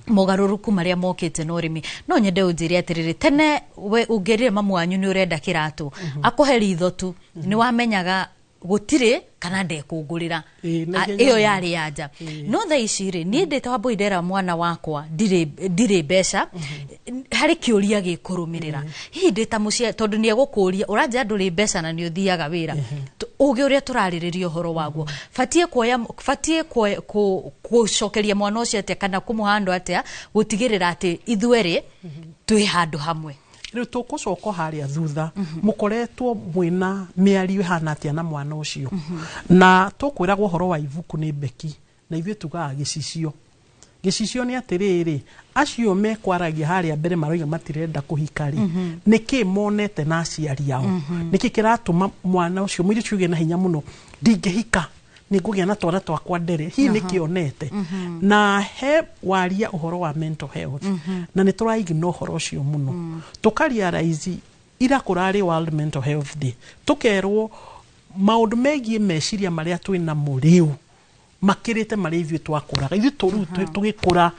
mogarũrũku marĩa mokĩte na ũrĩmi. No nyende ũnjĩre atĩrĩrĩ, tene we ũngĩrire mamu wanyu nĩ ũrenda kĩratũ akũhe ritho tu nĩ wamenyaga gũtirĩ kana ndekũngũrĩra ĩyo yarĩ yanja. No thaa ici rĩ, niĩ ndĩta Wambui ndera mwana wakwa ndirĩ mbeca harĩ kĩũria gĩkũrũmĩrĩra. Hihi ndĩta mũciari tondũ nĩ egũkũria ũranjĩra ndũrĩ mbeca na nĩ ũthiaga wĩra, ũgĩ ũrĩa tũrarĩrĩria ũhoro waguo batiĩ gũcokeria mwana ũcio atĩa kana kũmũhandũ atĩa gũtigĩrĩra atĩ ithuerĩ twĩ handũ hamwe. Rĩu tũkũcoka harĩa thutha mũkoretwo mwĩna mĩario ĩhana atĩa na mwana ũcio, na tũkwĩragwo ũhoro wa ibuku nĩ Beki na ithuĩ tugaga gĩcicio. Gĩcicio nĩ atĩrĩrĩ, acio mekwaragia harĩa mbere maroiga matirenda kũhika rĩ, nĩkĩ monete na aciari ao, nĩkĩ kĩratũma mwana ũcio mũirĩtu ũcio na hinya mũno ndingĩhika nĩ ngũgĩa na twana twakwa ndere. Hihi nĩ kĩonete na he waria ũhoro wa mental health na nĩ tũraigina ũhoro ũcio mũno. Tũkarealize ira kũrarĩ World Mental Health Day, tũkerwo maũndũ megiĩ meciria marĩa twĩ namo rĩu makĩrĩte marĩa ithuĩ twakũraga. Ithuĩ tũgĩkũra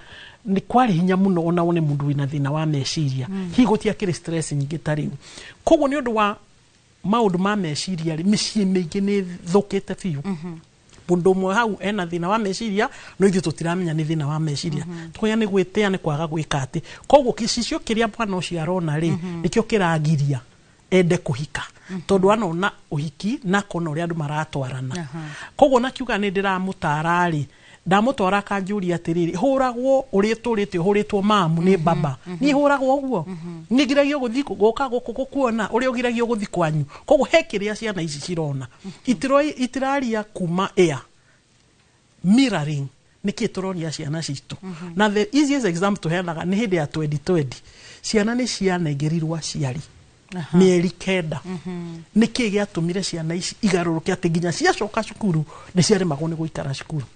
nĩ kwarĩ hinya mũno ona one mũndũ wĩna thĩna wa meciria, hihi gũtiakĩrĩ stress nyingĩ ta rĩu. Koguo nĩ ũndũ wa maũndũ ma meciria rĩ, mĩciĩ mĩingĩ nĩ thũkĩte biũ. Mũndũ ũmwe hau ena thĩna wa meciria no ithuĩ tũtiramenya nĩ thĩna wa meciria. Tũkoya nĩ gwĩtĩa nĩ kwaga gwĩka atĩ. Koguo gĩcicio kĩrĩa mwana ũcio arona rĩ, nĩkĩo kĩragiria ende kũhika tondũ anona ũhiki na kona ũrĩa andũ maratwarana. Koguo nakiuga nĩ ndĩramũtara rĩ, ndamũtwara kanjũria atĩrĩrĩ, hũragwo ũrĩa tũrĩte hũrĩtwo mamu nĩ baba, niĩ hũragwo ũguo, niĩ ngiragio gũthiĩ gũka gũkũ gũkuona ũrĩa ũgiragio gũthiĩ kwanyu. Koguo he kĩrĩa ciana ici cirona itiraria kuma air mirroring nĩkĩ tũronia ciana citũ. Na the easiest example tũheanaga nĩ hĩndĩ ya 2020 ciana nĩ cianengerirwo aciari mĩeri 9. Nĩkĩ gĩatũmire ciana ici igarũrũke atĩ nginya ciacoka cukuru nĩ ciaremagwo nĩ gũikara cukuru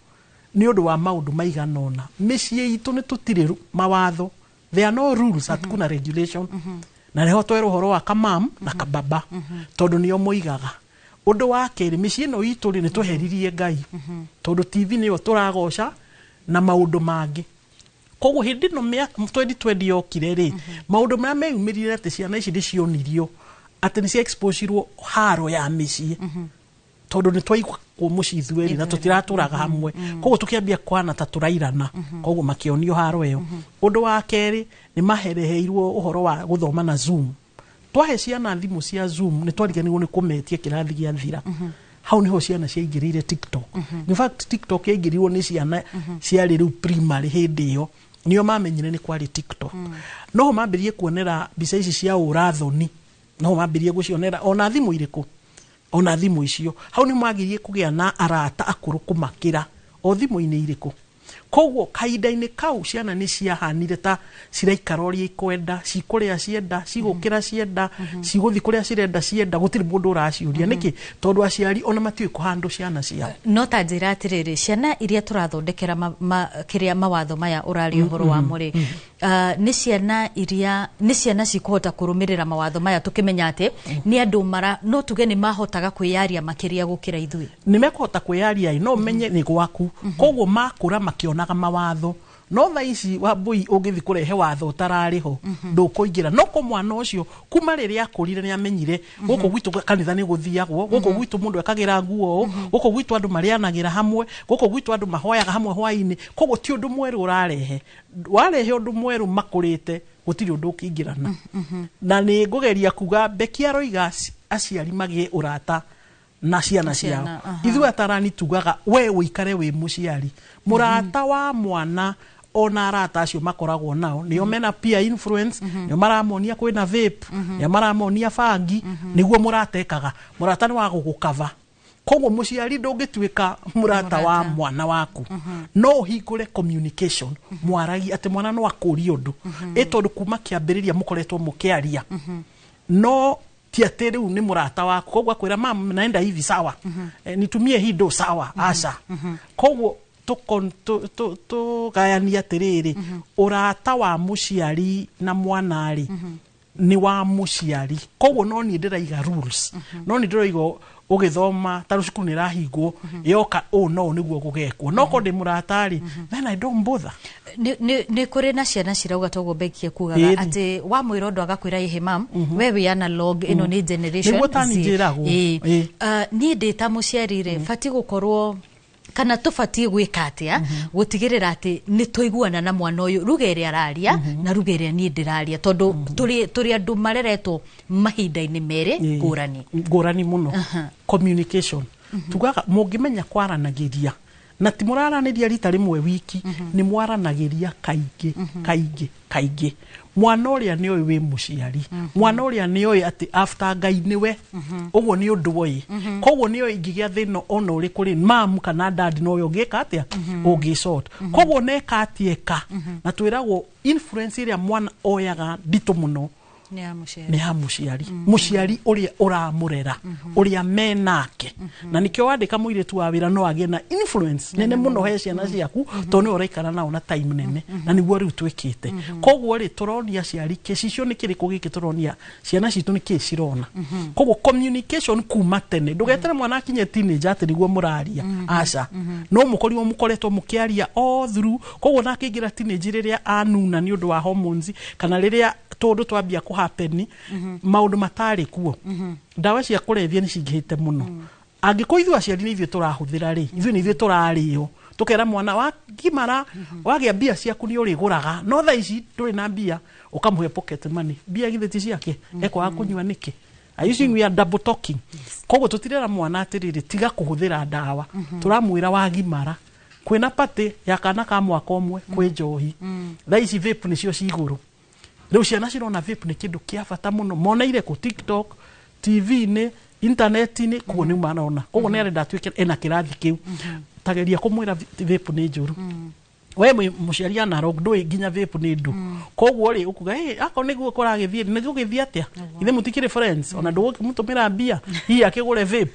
nĩ ũndũ wa maũndũ maigana ũna. Mĩciĩ itũ nĩ tũtirĩ mawatho, there are no rules, hatikuna regulation. Na nĩho twerwo ũhoro wa kamam na kababa tondũ nĩo moigaga. Ũndũ wa kerĩ, mĩciĩ ĩno itũ nĩ tweheririe Ngai tondũ TV nĩyo tũragoca na maũndũ mangĩ. Koguo hĩndĩ ĩno 2020 yokire rĩ, maũndũ marĩa meyumĩrire atĩ ciana ici nĩcionirio atĩ nĩ cia exposeirwo haro ya mĩciĩ tondũ nĩ twaigua kũ mũciĩ ithuerĩ na tũtiratũraga hamwe. Koguo tũkĩambia kwana ta tũrairana, koguo makĩonio haro ĩyo. Ũndũ wa kerĩ, nĩ mahereheirwo ũhoro wa gũthoma na Zoom. Twahe ciana thimũ cia Zoom nĩ twariganĩirwo nĩ kũmetia kĩrathi gĩa thira. Hau niho ciana ciaingĩrĩire TikTok. In fact TikTok yaingĩrirwo nĩ ciana ciarĩ rĩu primary hĩndĩ ĩyo, nĩo mamenyire nĩ kwarĩ TikTok. Noho mambĩrĩrie kuonera mbica ici cia ũrathoni, noho mambĩrĩrie gũcionera ona thimũ irĩkũ, ona thimũ icio. Hau nĩ mwagĩrĩire kũgĩa na arata akũrũ kũmakĩra o thimũ-inĩ irĩkũ. koguo kahinda-inĩ kau ciana nĩ ciahanire ta ciraikara ũrĩa ikwenda, cikũrĩa cienda, cigũkĩra cienda, cigũthi kũrĩa cirenda cienda, gũtirĩ mũndũ ũraciũria nĩkĩ, tondũ aciari ona matiũĩ kũhandle ciana ciao. No ta njĩra atĩrĩrĩ, ciana iria tũrathondekera kĩrĩa mawatho maya ũrari ũhoro wa mũrĩ, nĩ ciana iria nĩ ciana cikũhota kũrũmĩrĩra mawatho maya tũkĩmenya atĩ nĩ andũ no tuge nĩ mahotaga kwĩyaria makĩria gũkĩra ithuĩ. Nĩ mekũhota kwĩyaria, no menye nĩ gwaku, koguo makũra makĩonaga mawatho. No tha ici Wambui ũngĩthi kũrehe watho ũtararĩho ndũkũingĩra. No ko mwana ũcio kuma rĩrĩa akũrire nĩ amenyire gũkũ gwitũ kanitha nĩ gũthiagwo, gũkũ gwitũ mũndũ ekagĩra nguo, gũkũ gwitũ andũ marĩanagĩra hamwe, gũkũ gwitũ andũ mahoyaga hamwe hwainĩ. Koguo ti ũndũ mwerũ ũrarehe, warehe ũndũ mwerũ makũrĩte gũtirĩ ũndũ ũkĩingĩrana. Na nĩ ngũgeria kuga Beki aroiga aciari magĩe ũrata na ciana ciao. Ithuĩ atarani tugaga we ũikare wĩ mũciari, mũrata wa mwana ona arata acio makoragwo nao nĩo mena peer influence, nĩo maramonia kwĩna vape, nĩo maramonia bangi, nĩguo mũratekaga. Mũrata nĩ wa gũgũkava. Koguo mũciari ndũngĩtuĩka mũrata wa mwana waku. No ũhingũre communication, mwaragi atĩ mwana no akũrie ũndũ, tondũ kuma kĩambĩrĩria mũkoretwo mũkĩaria. No ti atĩ rĩu nĩ mũrata waku, koguo akwĩra mama naenda hivi sawa, nitumie hii ndo sawa, aca. Koguo tũgayania atĩrĩrĩ, ũrata wa mũciari na mwanarĩ nĩ wa mũciari. Koguo no niĩ ndĩraiga rules, no niĩ ndĩraiga ũgĩthoma ta cukuru nĩ rahingwo yoka no nĩguo gũgekwo. No ko ndĩ mũrata-rĩ, then I don't bother. Nĩ kũrĩ na ciana cirauga toguo Beki kugaga atĩ wa mwĩra ũndũ agakwĩra ihe mam, we wĩ analog, ĩno nĩ generation. Nĩguo tani njĩragwo. Niĩ ndĩ ta mũciari-rĩ, batiĩ gũkorwo kana tũbatiĩ gwĩka atĩa gũtigĩrĩra atĩ nĩ tũiguana na mwana ũyũ ruga ĩrĩa araria na ruga ĩrĩa niĩ ndĩraria, tondũ tũrĩ andũ mareretwo mahinda-inĩ merĩ ngũrani mũno. Communication tugaga mũngĩmenya kwaranagĩria na ti mũraranĩria rita rĩmwe wiki, nĩ mwaranagĩria kaingĩ. Mwana ũrĩa nĩ ũĩ wĩ mũciari, mwana ũrĩa nĩ ũĩ atĩ after Ngai nĩwe, ũguo nĩ ũndũ ũĩ. Koguo nĩ ũĩ ingĩgĩa thĩna ona ũrĩkũ rĩ, mamu kana dad no ũyũ ũngĩka atĩa ũngĩsort. Koguo neka atieka na twĩragwo influence ĩrĩa mwana oyaga nditũ mũno nĩ ha mũciari, mũciari ũrĩa ũramũrera, ũrĩa menake. Na nĩkĩo wandĩka mũirĩtu wa wĩra no agĩe na influence nene mũno he ciana ciaku, tondũ nĩ ũraikara nao na time nene, na nĩguo rĩu twĩkĩte. Koguo rĩ tũronia aciari kĩcicio nĩ kĩrĩkũ gĩkĩ tũronia ciana citũ nĩ kĩ cirona. Koguo communication kuma tene, ndũgetere mwana akinye teenage atĩ nĩguo mũraria, aca. No mũkoretwo mũkĩaria all through. Koguo nake ingĩra teenage rĩrĩa anuna nĩ ũndũ wa hormones, kana rĩrĩa tondũ twambia kũhapeni maũndũ matarĩ kuo, ndawa cia kũrebia nĩ cingĩhĩte mũno. Angĩkorwo ithuĩ aciari nĩ ithuĩ tũrahũthĩra rĩ, ithuĩ nĩ ithuĩ tũrarĩo, tũkera mwana wakimara wagĩa mbia ciaku nĩ ũrĩgũraga, no tha ici ndũrĩ na mbia ũkamũhe pocket money. Mbia githĩ ti ciake, ekwaga kũnyua nĩkĩ? We are double talking. Koguo tũtirera mwana atĩrĩrĩ tiga kũhũthĩra ndawa, tũramwĩra wagimara kwĩna patĩ ya kana ka mwaka ũmwe kwĩ njohi, tha ici vape nĩcio cigũrũ. Rĩu ciana cirona vape nĩ kĩndũ kĩa bata mũno, moneire kũ TikTok, TV-inĩ, internet-inĩ, koguo nĩ marona. Koguo nĩ arenda atuĩke ena kĩrathi kĩu. Tageria kũmwĩra vape nĩ njũru. We mũciari analog ndũĩ nginya vape nĩ ndũ. Koguo rĩ ũkuga ako nĩguo kũragĩthiĩ, nĩguo gĩthiĩ atĩa? Ithe mũtikĩrĩ friends, ona ndũgũkĩmũtũmĩra mbia hihi akĩgũre vape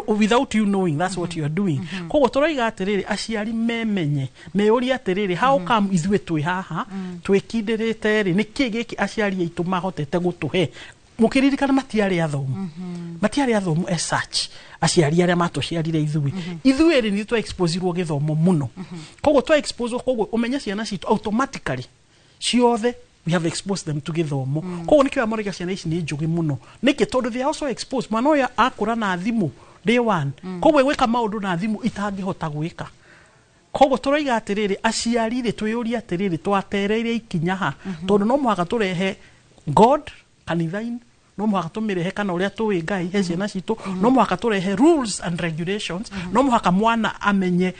without you knowing that's what you are doing. Koguo tũroiga atĩrĩrĩ aciari memenye, meũria atĩrĩrĩ how come ithuĩ twĩ haha twĩkindĩrĩte rĩ, nĩkĩ gĩkĩ aciari aitũ mahotete gũtũhe. Mũkĩririkana matiarĩ athomu as such, aciari arĩa matũciarire ithuĩ. Ithuĩ rĩ nĩ twa exposeirwo gĩthomo mũno. Koguo twa expose, koguo ũmenye ciana citũ automatically ciothe we have exposed them to gĩthomo. Koguo nĩkĩo amorega ciana ici nĩ njũgĩ mũno. Nĩkĩ tondũ they are also exposed. Mwana ũyũ akũra na thimũ day one, koguo gwĩka maũndũ na thimũ itangĩhota gwĩka. Koguo tũroiga atĩrĩrĩ aciari rĩ twĩyũria atĩrĩrĩ twatereire ikinya ha, tondũ no mũhaka tũrehe God kanitha-inĩ, no mũhaka tũmĩrehe kana ũrĩa tũĩ Ngai he ciana citũ, no mũhaka tũrehe rules and regulations, no mũhaka mwana amenye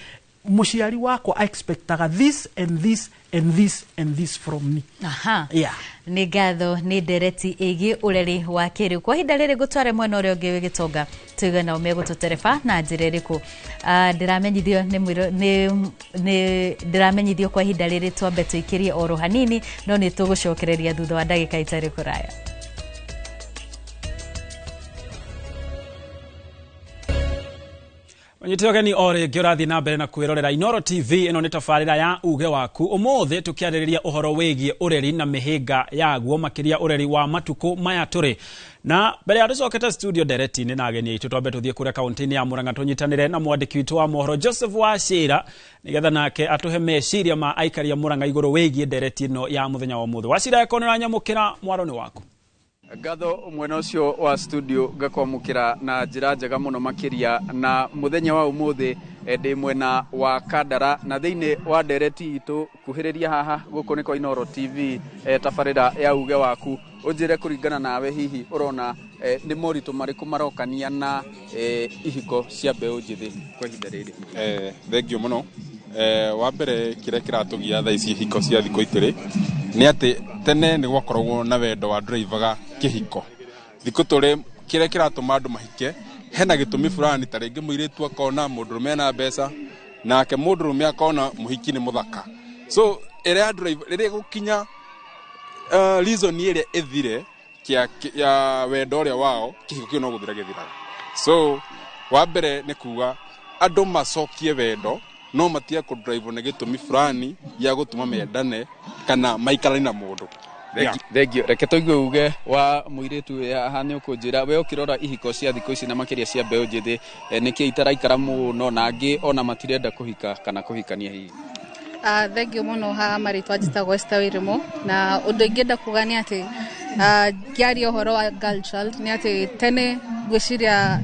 muciari wakwa I expectaga this and this and this and this from me. Aha. Yeah. Nĩ ngatho nĩ ndereti ĩgiĩ ũreri wa kĩrĩu. Kwa hinda rĩrĩ gũtware mwena ũrĩa ũngĩ wĩgĩtonga tuge nao megũtũtereba na njĩra ĩrĩkũ. Ndiramenyithio kwa hinda rĩrĩ twambe tũikĩrie oro hanini no nĩ tũgũcokereria thutha wa ndagĩka itarĩ kũraya. Wanyitogeni ore ngĩũrathi na mbere na kwĩrorera Inoro TV ĩno nĩ tabarĩra ya uge waku. Ũmũthĩ tũkĩarĩrĩria ũhoro wĩgiĩ ũreri na mĩhĩnga yaguo makĩria ũreri wa matukũ maya tũrĩ. Na mbere ya tũcokete studio dereti-inĩ na ageni aitũ twambe tũthiĩ kũrĩa kaunti-inĩ ya Murang'a tũnyitanĩre na mwandĩki witũ wa mohoro Joseph Wachira nĩgetha nake atũhe meciria ma aikari a Murang'a igũrũ wĩgiĩ dereti ĩno ya mũthenya wa ũmũthĩ. Wachira ekonera nyamũkĩra mwaro-inĩ waku. Ngatho mwena ũcio wa studio ngakwamũkĩra na njĩra njega mũno makĩria na mũthenya wa ũmũthĩ ndĩ mwena wa Kandara na thĩinĩ wa ndereti itũ kuhĩrĩria haha gũkũ nĩ kwa Inoro TV tabarĩra ya uge waku. Ũnjĩre kũringana nawe hihi ũrona nĩ moritũ marĩkũ marokania na ihiko cia mbeũ njĩthĩ kwa ihinda rĩrĩ? Thengio mũno. Wa mbere kĩrĩa kĩratũgia thaa ici ihiko cia thikũ itĩrĩ nĩ atĩ tene nĩ gwakoragwo na wendo wa ndũraivaga kĩhiko. Thikũ tũrĩ kĩrĩa kĩratũma andũ mahike hena gĩtũmi fulani ta rĩngĩ mũirĩtu akona mũndũrũme ena mbeca nake mũndũrũme akona mũhiki nĩ mũthaka. So rĩrĩa gũkinya reason ĩrĩa ĩthire ya wendo ũrĩa wao kĩhiko kĩu no gũthira gĩthiraga. So wa mbere nĩ kuga andũ macokie wendo no matia ku drive na gĩtũmi fulani ya gũtũma mendane kana maikarani na mũndũ. Thengio reke tũigue uge wa mũirĩtu haha nĩ ũkũnjĩra we ũkĩrora ihiko cia thikũ ici na makĩria cia mbeũ njĩthĩ nĩkĩ itaraikara mũno na angĩ ona matirenda kũhika kana kũhikania hihi? Thengio mũno haha marĩtwa njĩtagwo Esther Wĩrĩmũ na ũndũ ingĩenda kuga nĩ atĩ ngĩaria ũhoro wa girl child nĩ atĩ tene gwĩciria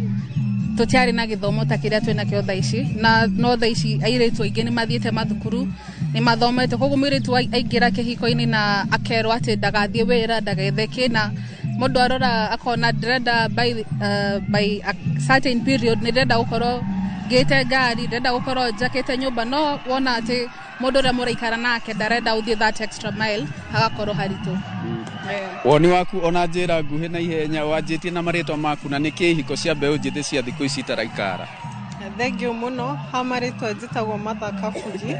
tũtiarĩ na gĩthomo ta kĩrĩa twĩna kĩo thaa ici na no thaa ici airĩtu aingĩ nĩ mathiĩte mathukuru nĩ mathomete koguo mũirĩtu aingĩra kĩhiko-inĩ na akerwo atĩ ndagathiĩ wĩra ndagethe kĩna mũndũ arora akona ndĩrenda by a certain period nĩ ndĩrenda gũkorwo ngĩte ngari ndĩrenda gũkorwo njakĩte nyũmba no wona atĩ mũndũ ũrĩa mũraikara nake ndarenda ũthiĩ that extra mile hagakorwo haritũ. Woni waku ona njĩra nguhĩ na ihenya wanjĩtie na marĩtwa maku na nĩkĩ ihiko cia mbeũ njĩthĩ cia thikũ ici itaraikara? Thengio mũno ha marĩtwa njĩtagwo Martha Kabugi.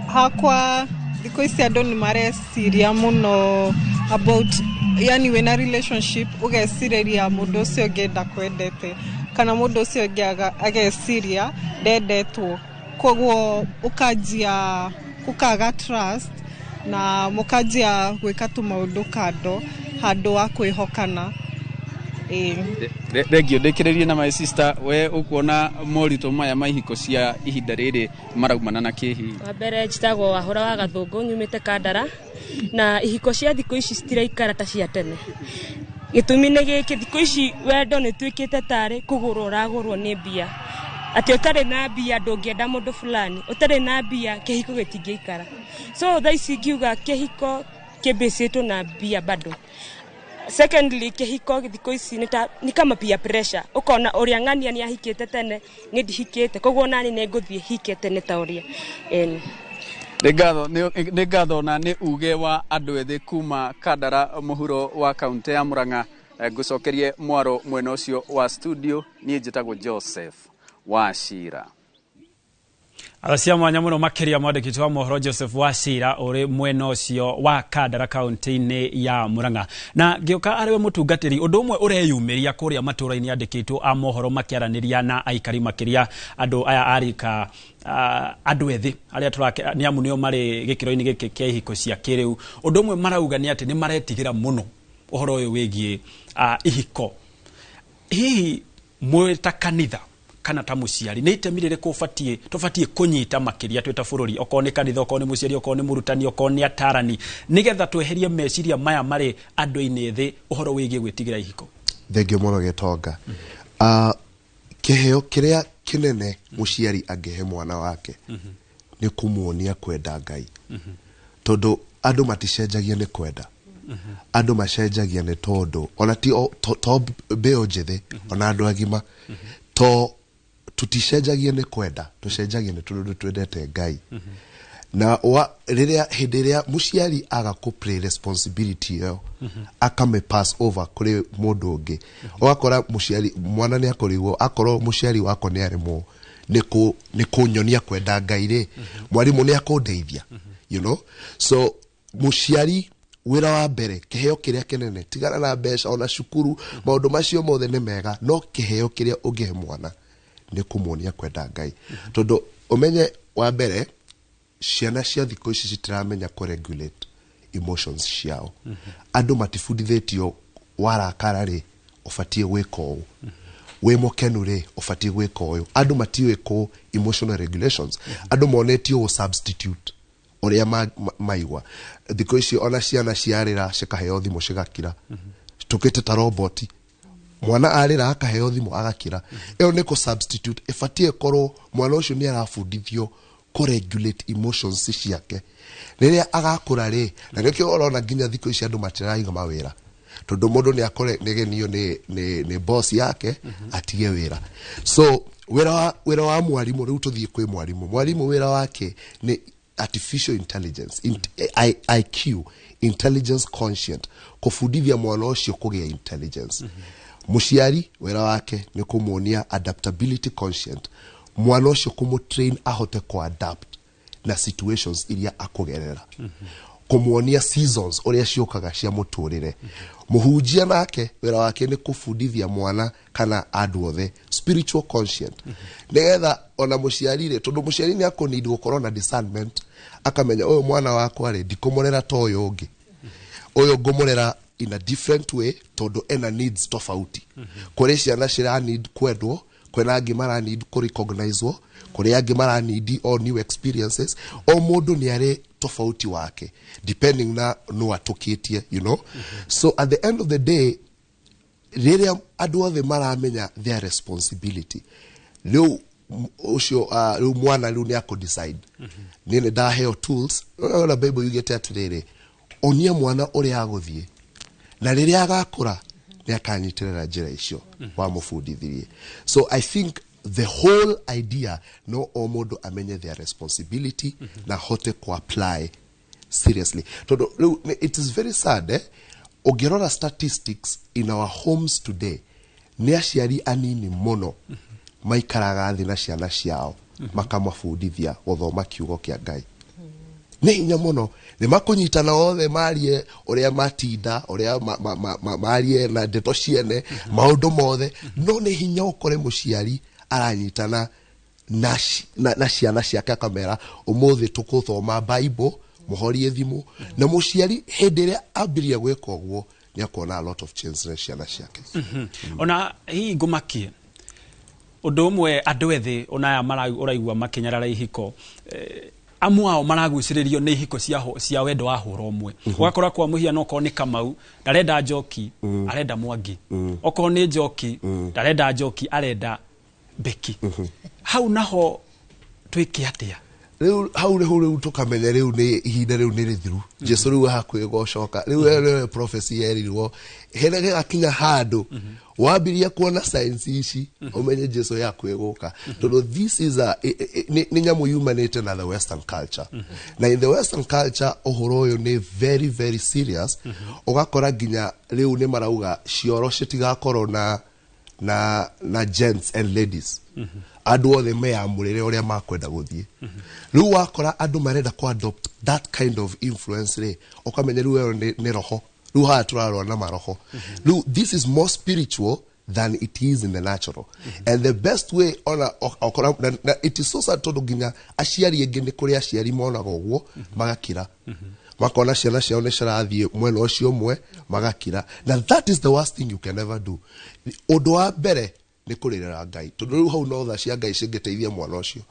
Hakwa thikũ ici andũ nĩ mareciria mũno about yani wĩna relationship ũgecirĩria mũndũ ũcio ũngĩ ndakwendete kana mũndũ ũcio ũngĩ ageciria ndendetwo koguo ũkanjia ũkaga trust na mũkanjia gwĩka tũmaũndũ kando handũ wa kwĩhokana. Thengio ndĩkĩrĩrie na my sister we ũkuona moritũ maya ma ihiko cia ihinda rĩrĩ maraumana na kĩhi? Wa mbere njĩtagwo Wahũra wa Gathũngũ nyumĩte Kandara na ihiko cia thikũ ici citiraikara ta cia tene. Gĩtũmi nĩ gĩkĩ thikũ ici wendo nĩ tuĩkĩte tarĩ kũgũrwo ũragũrwo nĩ mbia. Atĩ ũtarĩ na mbia ndũngĩenda mũndũ fulani ũtarĩ na mbia kĩhiko gĩtingĩikara. So thaa ici ngiuga kĩhiko kĩmbĩcĩtwo na mbia bado. Secondly kĩhiko thikũ ici nĩ kama peer pressure ũkona ũrĩa ng'ania nĩ ahikĩte tene nĩ ndihikĩte koguo nani nĩ ngũthiĩ hike tene ta ũrĩa. Nĩ ngatho na nĩ uge wa andũ ethĩ kuma Kandara mũhuro wa kaunti ya Murang'a. Ngũcokerie mwaro mwena ũcio wa studio niĩ njĩtagwo Joseph Wachira. Aracia mwanya mũno makĩria mwandĩki wa mohoro Joseph Wachira ũrĩ mwena ũcio wa Kandara kaunti-inĩ ya Murang'a. Na ngĩoka arĩwe mũtungatĩri ũndũ ũmwe ũreyumĩria kũrĩa matũra-inĩ andĩkĩtwo a mohoro makĩaranĩria na aikari makĩria andũ aya arika andũ ethĩ arĩa tũrake nĩ amu nĩo marĩ gĩkĩro-inĩ gĩkĩ kĩa ihiko cia kĩrĩu. Ũndũ ũmwe marauga nĩ atĩ nĩ maretigĩra mũno ũhoro ũyũ wĩgiĩ ihiko. Hihi mwĩta kanitha kana ta mũciari nĩ itemi rĩrĩkũ tũbatiĩ kũnyita makĩria twĩta bũrũri okorwo nĩ kanitha okorwo nĩ mũciari okorwo nĩ mũrutani okorwo nĩ atarani nĩgetha tweherie meciria maya marĩ andũ-inĩ ethĩ ũhoro wĩgiĩ gwĩtigĩra ihiko? Thengio mũno Gĩtonga. Kĩheo kĩrĩa kĩnene mũciari angĩhe mwana wake nĩ kũmuonia kwenda Ngai. Tondũ andũ maticenjagia nĩ kwenda. Andũ macenjagia nĩ tondũ ona ti to mbeũ njĩthĩ ona andũ agima tuticenjagie nĩ kwenda tucenjagie nĩ tondũ twendete Ngai na rĩrĩa hĩndĩ ĩrĩa mũciari aga kũ play responsibility ĩyo akame pass over kũrĩ mũndũ ũngĩ ũgakora mũciari mwana nĩ akorirwo akorwo mũciari wako nĩ aremwo nĩ kũnyonia kwenda Ngai rĩ mwarimũ nĩ akũndeithia you know so mũciari wĩra wa mbere kĩheo kĩrĩa kĩnene tigana na mbeca ona cukuru maũndũ macio mothe nĩ mega no kĩheo kĩrĩa ũngĩhe mwana nĩ kũmuonia kwenda Ngai tondũ ũmenye wa mbere ciana cia thikũ ici citiramenya kũ regulate emotions ciao andũ matifundithĩtio warakara rĩ ũbatiĩ gwĩka ũũ wĩ mũkenu rĩ ũbatiĩ gwĩka ũũ andũ matiũĩ kũ emotional regulations andũ monetio gũ substitute ũrĩa maigua thikũ ici ona ciana ciarĩra cikaheo thimũ cigakira tukĩte ta roboti mwana arĩra akaheo thimũ agakira ĩyo nĩ kũ substitute ĩbatiĩ korwo mwana ũcio nĩ arabundithio kũ regulate emotions ciake rĩrĩa agakũra rĩ na nĩkĩo ũrona nginya thikũ ici andũ matiraiga mawĩra tondũ mũndũ nĩ akore nĩgenio nĩ boss yake atige wĩra so wĩra wa mwarimũ rĩu tũthiĩ kwĩ mwarimũ wĩra wake nĩ artificial intelligence IQ intelligence conscient kũbundithia mwana ũcio kũgĩa intelligence mũciari wĩra wake nĩ kũmuonia adaptability conscient mwana ũcio kũmũtrain ahote kũ-adapt na situations iria akũgerera kũmuonia seasons ũrĩa ciũkaga cia mũtũrĩre mũhunjia nake wĩra wake nĩ kũbundithia mwana kana andũ othe spiritual conscient nĩgetha ona mũciari rĩ tondũ mũciari nĩ akũnidi gũkorwo na discernment akamenya ũyũ mwana wakwa rĩ ndikũmũrera ta ũyũ ũngĩ ũyũ ngũmũrera in a different way tondũ ena needs tofauti kũrĩ ciana cira need kwendwo kwena angĩ mara need kũ recognizewo kũrĩ angĩ mara need all new experiences o mũndũ nĩ arĩ tofauti wake depending na no atũkĩtie you know so at the end of the day rĩrĩa andũ othe maramenya their responsibility rĩu ũcio rĩu mwana rĩu nĩ akũ decide nĩ ndaheo tools ona Bible yugĩte atĩrĩrĩ onia mwana ũrĩa agũthiĩ na rĩrĩa agakũra nĩ akanyitĩrĩra njĩra icio wamũbundithirie so I think the whole idea no o mũndũ amenye their responsibility na hote ku-apply seriously tondũ it is very sad ũngĩrora statistics in our homes today nĩ aciari anini mũno maikaraga thĩ na ciana ciao makamabundithia gũthoma kiugo kĩa Ngai nĩ hinya mũno nĩ makũnyitana othe marie ũrĩa matinda ũrĩa marie na ndeto ciene maũndũ mothe no nĩ hinya ũkore mũciari aranyitana na ciana ciake akamera ũmũthĩ tũkũthoma Bible mũhorie thimũ na mũciari hĩndĩ ĩrĩa ambĩrĩria gwĩka ũguo nĩ akuona a lot of change na ciana ciake ona hihi ngũmakie ũndũ ũmwe andũ ethĩ ona ũraigua makinyarara ihiko amwe ao maragucĩrĩrio nĩ ihiko cia wendo wa hũra ũmwe ũgakora kwa mũhiano okorwo nĩ Kamau ndarenda Njoki arenda Mwangi okorwo nĩ Njoki ndarenda Njoki arenda Beki hau naho twĩke atĩa rĩu hau rĩu tũkamenya rĩu nĩ ihinda rĩu nĩ rĩthiru Jesu rĩu hakuhĩ gũcoka rĩu prophecy yerirwo hĩndĩ gĩgakinya handũ wambirie kuona signs ici umenye Jesu yakuhĩ gũka tondũ this is nĩ nyamũ yumanĩte na the western culture na in the western culture ũhoro ũyũ nĩ very very serious ũgakora nginya rĩu nĩ marauga cioro citigakorwo na gents and ladies andũ othe meyamũrĩre ũrĩa makwenda gũthiĩ rĩu wakora andũ marenda ku-adopt that kind of influence rĩ ũkamenya rĩu ĩyo nĩ roho rĩu haha tũrarũa na maroho rĩu this is more spiritual than it is in the natural and the best way okora it is so sad tondũ nginya aciari aingĩ nĩ kũrĩ aciari monaga ũguo magakira makona ciana ciao nĩ cirathiĩ mwena ũcio ũmwe magakira na that is the worst thing you can ever do ũndũ wa mbere nĩ kũrĩrĩra Ngai tondũ rĩu hau no tha cia Ngai cingĩteithia mwana ũcio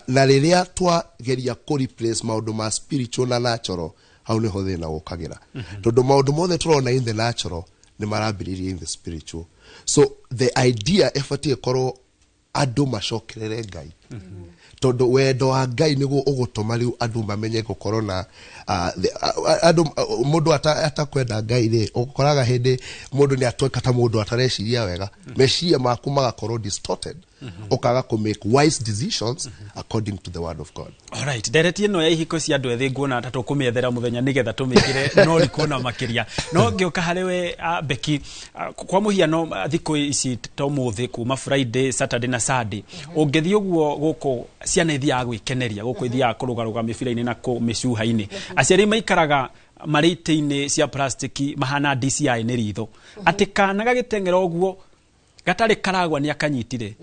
na rĩrĩa twageria kũ-replace maũndũ ma spiritual na natural hau nĩho thĩna gũkagĩra tondũ maũndũ mothe tũrona in the natural nĩ marambĩrĩria in the spiritual so the idea ĩbatiĩ korwo andũ macokerere Ngai tondu wendo wa Ngai niguo ugutuma riu andu mamenye gukorwo na andu mundu atakwenda Ngai ri ukoraga hindi mundu ni atweka ta mundu atareciria wega meciria maku magakorwo distorted ukaga ku make wise decisions according to the word of God. All right, dereti ino ya ihiko cia andu ethi nguona ta tukumethera muthenya nigetha tumikire no rikuona makiria no ngioka hariwe Beki kwa muhiano thiko ici to muthi kuma Friday Saturday na Sunday ungethi uguo guko ciana ithia gwikeneria guko ithia kurugaruga mibira-ini na ku micuha-ini aciari maikaraga marite-ini cia plastiki mahana DCI ni ritho ati kana gagitengera uguo gatari karagwa ni akanyitire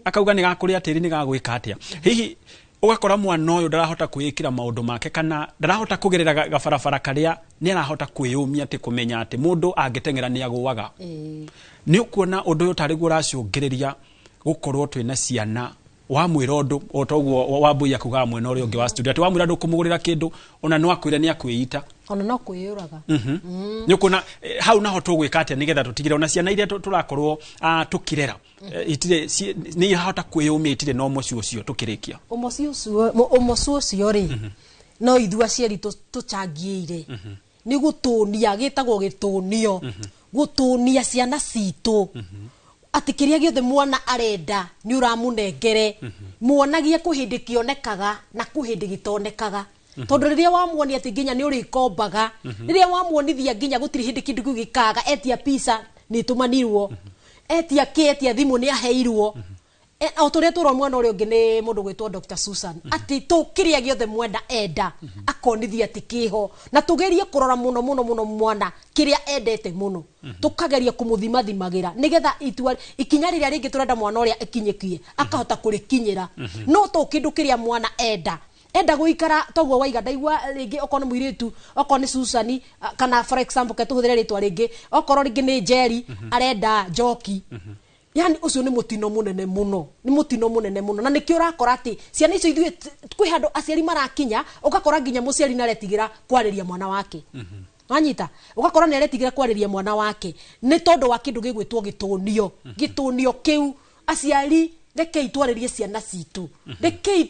akauga ni gakuria tiri ni gagwika atia hihi ugakora mwana uyu ndarahota kwikira maundu make kana ndarahota kugerera gabarabara karia ni arahota kwiyumia ati kumenya ati mundu angitengera ni agwaga ni ukuona undu uyu tari guracungiriria gukorwo twina ciana wa mwirondo otoguo wabuya kuga mwena uri ungi wa studio ati wa mwirondo kumugurira kindu ona no akwire ni akwiyita ona no kwiyuraga nyukuna hau naho tugwika atia nigetha tutigire ona ciana iria turakorwo tukirera itire ni hota kwiyumia itire no mocio ucio tukirikia omocio ucio ri no ithu aciari tucangieire ni gutunia gitagwo gitunio gutunia ciana citu ati kiria giothe mwana arenda ni uramunengere muonagie kuhindi kionekaga na kuhindi gitonekaga tondu riria wamuoni ati nginya ni urikombaga riria wamuonithia nginya gutiri hindi kindu gikaga etia pizza ni tumanirwo etia ketia thimu ni aheirwo autoria turo mwana uri ungi ni mundu gwitwo Dr. Susan ati to kiria giothe mwenda enda akonithia ati kiho na tugerie kurora muno mwana kiria endete muno tukageria kumuthima thimagira nigetha ikinya riria ringi turenda mwana uria ikinyikie akahota kurikinyira no to kindu kiria mwana enda guikara toguo waiga ndaigua ringi okone muiritu okone Susan kana for example ketuhuthire ritwa ringi okoro ringi ni Jerry arenda Njoki yani ucio ni mutino munene muno na nikio urakora ati ciana icio ithuĩ kwi handu aciari marakinya ugakora nginya muciari naretigira kwariria mwana wake wanyita ugakora naretigira kwariria mwana wake ni tondu wa kindu gigwitwo gitunio kiu aciari rekei twaririe ciana citu rekei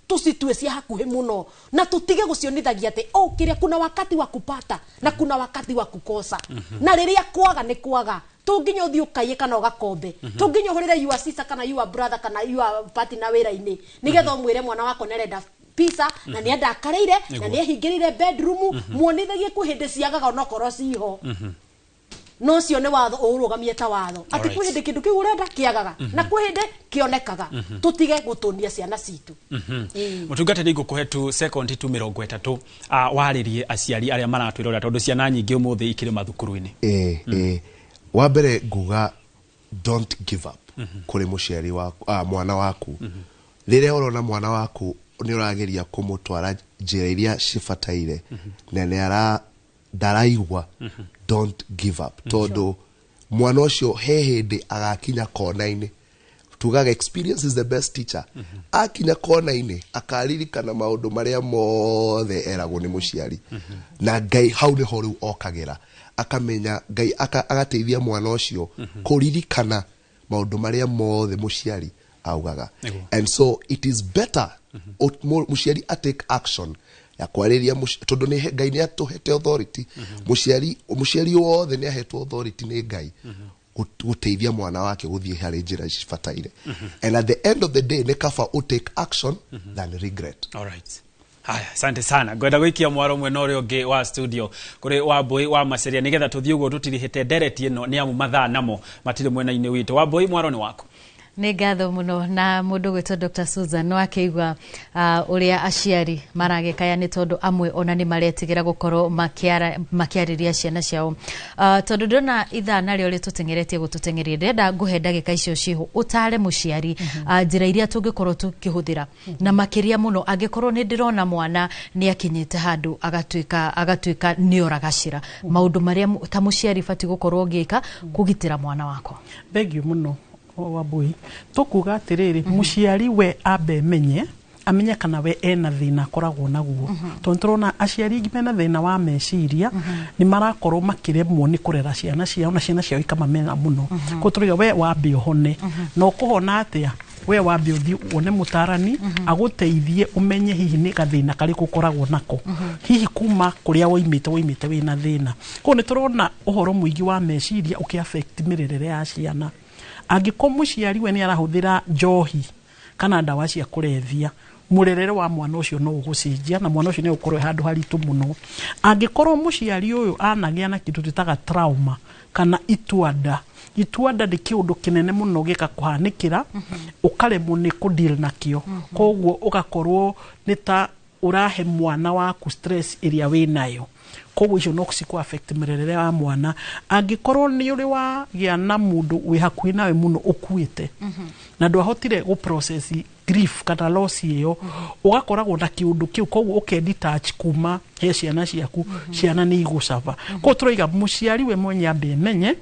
tusitue cia hakuhi muno na tutige gucionithagia ati kiria kuna wakati wa kupata na kuna wakati wa kukosa na riria kwaga ni kwaga tunginya uthio kaye kana ugakombe tunginya uhurire your sister kana your brother kana your partner wira-ini nigetha mwire mwana wako nerenda pizza na ni enda akareire na ni ehingirire bedroom muonithagie kuhindi ciagaga onokoro ciho no cio ni watho urugamie ta watho ati kuhindi kindu kiu urenda kiagaga na kuhindi kionekaga tutige gutunia ciana citu mutungatiri ngukuhetu second 230 waririe aciari aria maratwirora tondu ciana nyingi umuthi ikire mathukuru-ini wa mbere nguga don't give up kuri muciari waku mwana waku riria urona mwana waku ni urageria kumutwara njira iria cibataire na ni ndaraigwa don't give up tondu mwana ucio he hindi agakinya kona-ini tugaga experience is the best teacher akinya kona-ini akaririkana maundu maria mothe eragwo ni muciari na Ngai hau ni ho riu okagira akamenya Ngai agateithia mwana ucio kuririkana maundu maria mothe muciari augaga and so it is better muciari take action ya kwariria tondu ni Ngai ni atuhete authority muciari wothe ni ahetwo authority ni Ngai guteithia mwana wake guthie hari njira cibataire and at the end of the day ne kaba take action than regret. All right. Haya, asante sana. Gwenda gwikia mwaro mwena uri ungi wa studio kuri Wambui wa Maceria nigetha tuthie uguo tutirihite dereti ino ni amu mathaa namo matire mwena-ini witu. Wambui mwaro ni wako. Nĩ ngatho muno na mundu gwitwo Dr. Susan no akeigua uria aciari maragekaya ni tondu amwe ona ni maretigira gukorwo makiariria ciana ciao tondu ndona ithaa naryo ritutengeretie gututengeria ndenda nguhe ndagika icio ciho utare muciari njira iria tungikorwo tukihuthira na makiria muno angikorwo ni ndirona mwana ni akinyite handu agatuika ni oragacira maundu maria ta muciari fati gukorwo ngika kugitira mwana wako. Thank muno Wambui tukuga atiriri muciari we ambe amenye kana we ena thina koragwo naguo tondu turona aciari ingi mena thina wa meciria ni marakorwo makiremwo ni kurera ciana ciao na ciana ciao ikamamena muno ko turiga we wambe uhone no kuhona atia we wambe uthi wone mutarani aguteithie umenye hihi ni gathina kari gukoragwo nako hihi kuma kuria woimite wina thina ko ni turona uhoro muingi wa meciria ukiaffect mirerere ya ciana angiko muciari we ni arahuthira njohi kana ndawa cia kurevia murerere wa mwana ucio no ugucenjia na mwana ucio ni ukorwe handu haritu muno angikorwo muciari uyu anagia na kindu tutaga trauma kana ituada ndi kiundu kinene muno gika kuhanikira ukaremwo ni ku deal nakio koguo ugakorwo nita urahe mwana waku stress iria winayo koguo icio no kusiku affect mirerere wa mwana angikorwo ni uri wa gia na mundu wi hakuhi nawe muno ukuite na ndwahotire go process grief kana loss iyo ugakoragwo na kiundu kiu koguo ukendetach kuma he ciana ciaku ciana ni igusava ko turoiga muciari we mwenye ambe menye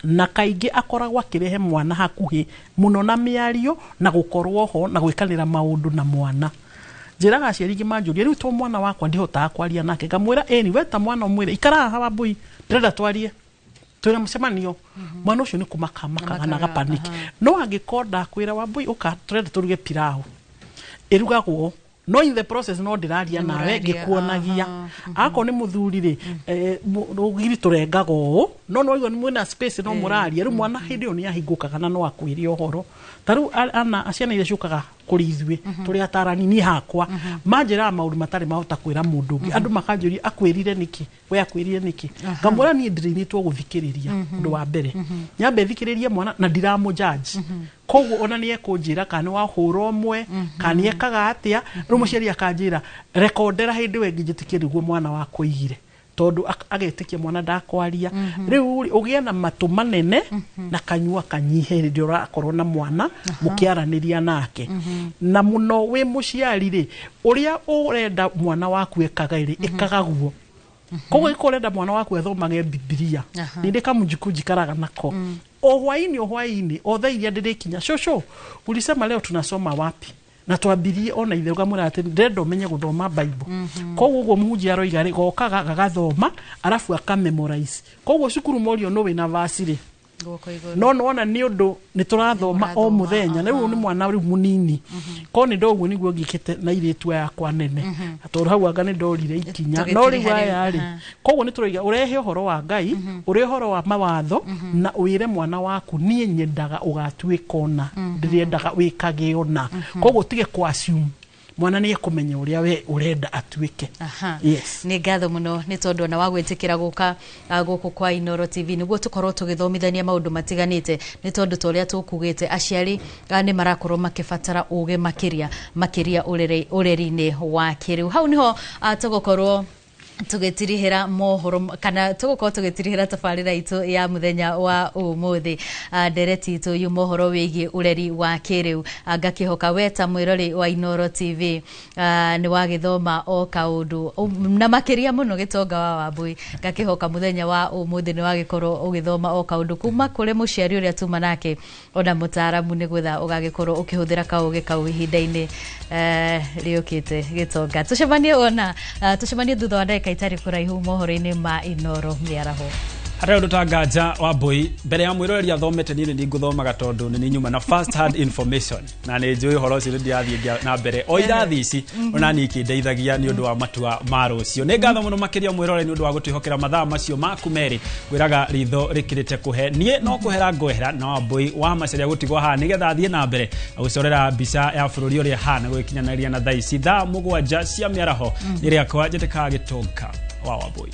na kaingi akoragwo akirehe mwana hakuhi muno na miario na gukorwo ho na gwikanira maundu na mwana njiraga aciari manjuri riu to mwana wakwa ndihota kwaria nake ngamwira eni weta mwana umwire ikara hawa bui ndenda twarie twina mucemanio mwana ucio ni kumakamaka na gapaniki no angikonda kwira wambui uka turenda turuge pilau irugagwo no in the process no ndiraria nawe ngikuonagia ako ni muthuri ri rugiri turengago no igo ni mwena space no muraria ru mwana hindi oni ahinguka kana no akwiri ohoro taru ana aciana ile cukaga kuri ithwe turi atarani ni hakwa manjira maundu matari mahota kwira mundu ngi andu makanjuri akwirire niki we akwirire niki ngamura ni ndirinitwo guthikiriria ndu wa mbere nyambe thikiriria mwana na ndiramu judge koguo ona ni ekunjira kana wa huro mwe kana ekaga atia rumuciari akanjira rekondera hindi we ngijitikiriguo mwana wa kuigire tondu agetikia mwana ndakwaria riu ugie na matu manene na kanyua kanyihe ri urakorwo na mwana mukiaraniria nake na muno we muciari ri uria urenda mwana waku ekaga ri ekagaguo koguo ikorenda mwana waku athomage Biblia ndika mujikuji karaga nako o hwaini o thairia ndirikinya shosho ulisema leo tunasoma wapi na twambirie ona ithe ugamura ati ndendo menye guthoma Bible koguo ugo muhunjia aroiga ri gokaga gagathoma arafu akamemorize koguo cukuru morio no wina vasiri no ona ni undu ni turathoma o muthenya na riu ni mwana riu munini ko ni ndoguo niguo ngikite na iritu yakwa nene atondu hau anga ni ndorire ikinya no riu aya ri koguo ni turoiga urehe uhoro wa Ngai uri uhoro wa mawatho na uire mwana waku nie nyendaga ugatwika ona ndiriendaga wikage ona koguo tige kwa assume mwana ni ekumenya uria we urenda atwike yes ni ngatho muno ni tondu na wagwetikira guka guku kwa Inoro TV niguo tukorwo tugithomithania maundu matiganite ni tondu toria tukugite aciari ni marakorwo makibatara uge makiria ureri-ini wa kĩrĩu hau niho tugukorwo tugetirihira mohoro kana tugukorwo tugetirihira tabarira itu ya muthenya wa umuthi ndereti itu yu mohoro wigi ureri wa kĩrĩu ngakihoka weta mwirori wa Inoro TV ni wagithoma o kaundu na makiria muno gitonga wa wambui ngakihoka muthenya wa umuthi ni wagikorwo ugithoma o kaundu kuma kuri muciari uria tuma nake ona mutaramu ni gwetha ugagikorwo ukihuthira kauge kau ihinda-ini riukite gitonga tucemanie thutha wa kaitari kuraihu mohoro-ini ma Inoro miaraho hata ndutanganja wa boy mbere ya mwirori athomete ni nguthomaga tondu ni nyuma na first hand information na ni njui horo cio ndiathiĩ na mbere o irathi ici ona ni kindeithagia ni undu wa matua ma rucio ni ngatho muno makiria mwirori ni undu wa gutihokera mathaa macio maku meri gwiraga ritho rikirite kuhe nie no kuhera ngwehera na wa boy wa maceria gutigwo ha nigetha athie na mbere gucorera mbica ya bururi uri hana gwikinyanaria na thaa ici thaa 7 cia miaraho iria kwa jeteka gitonka wa boy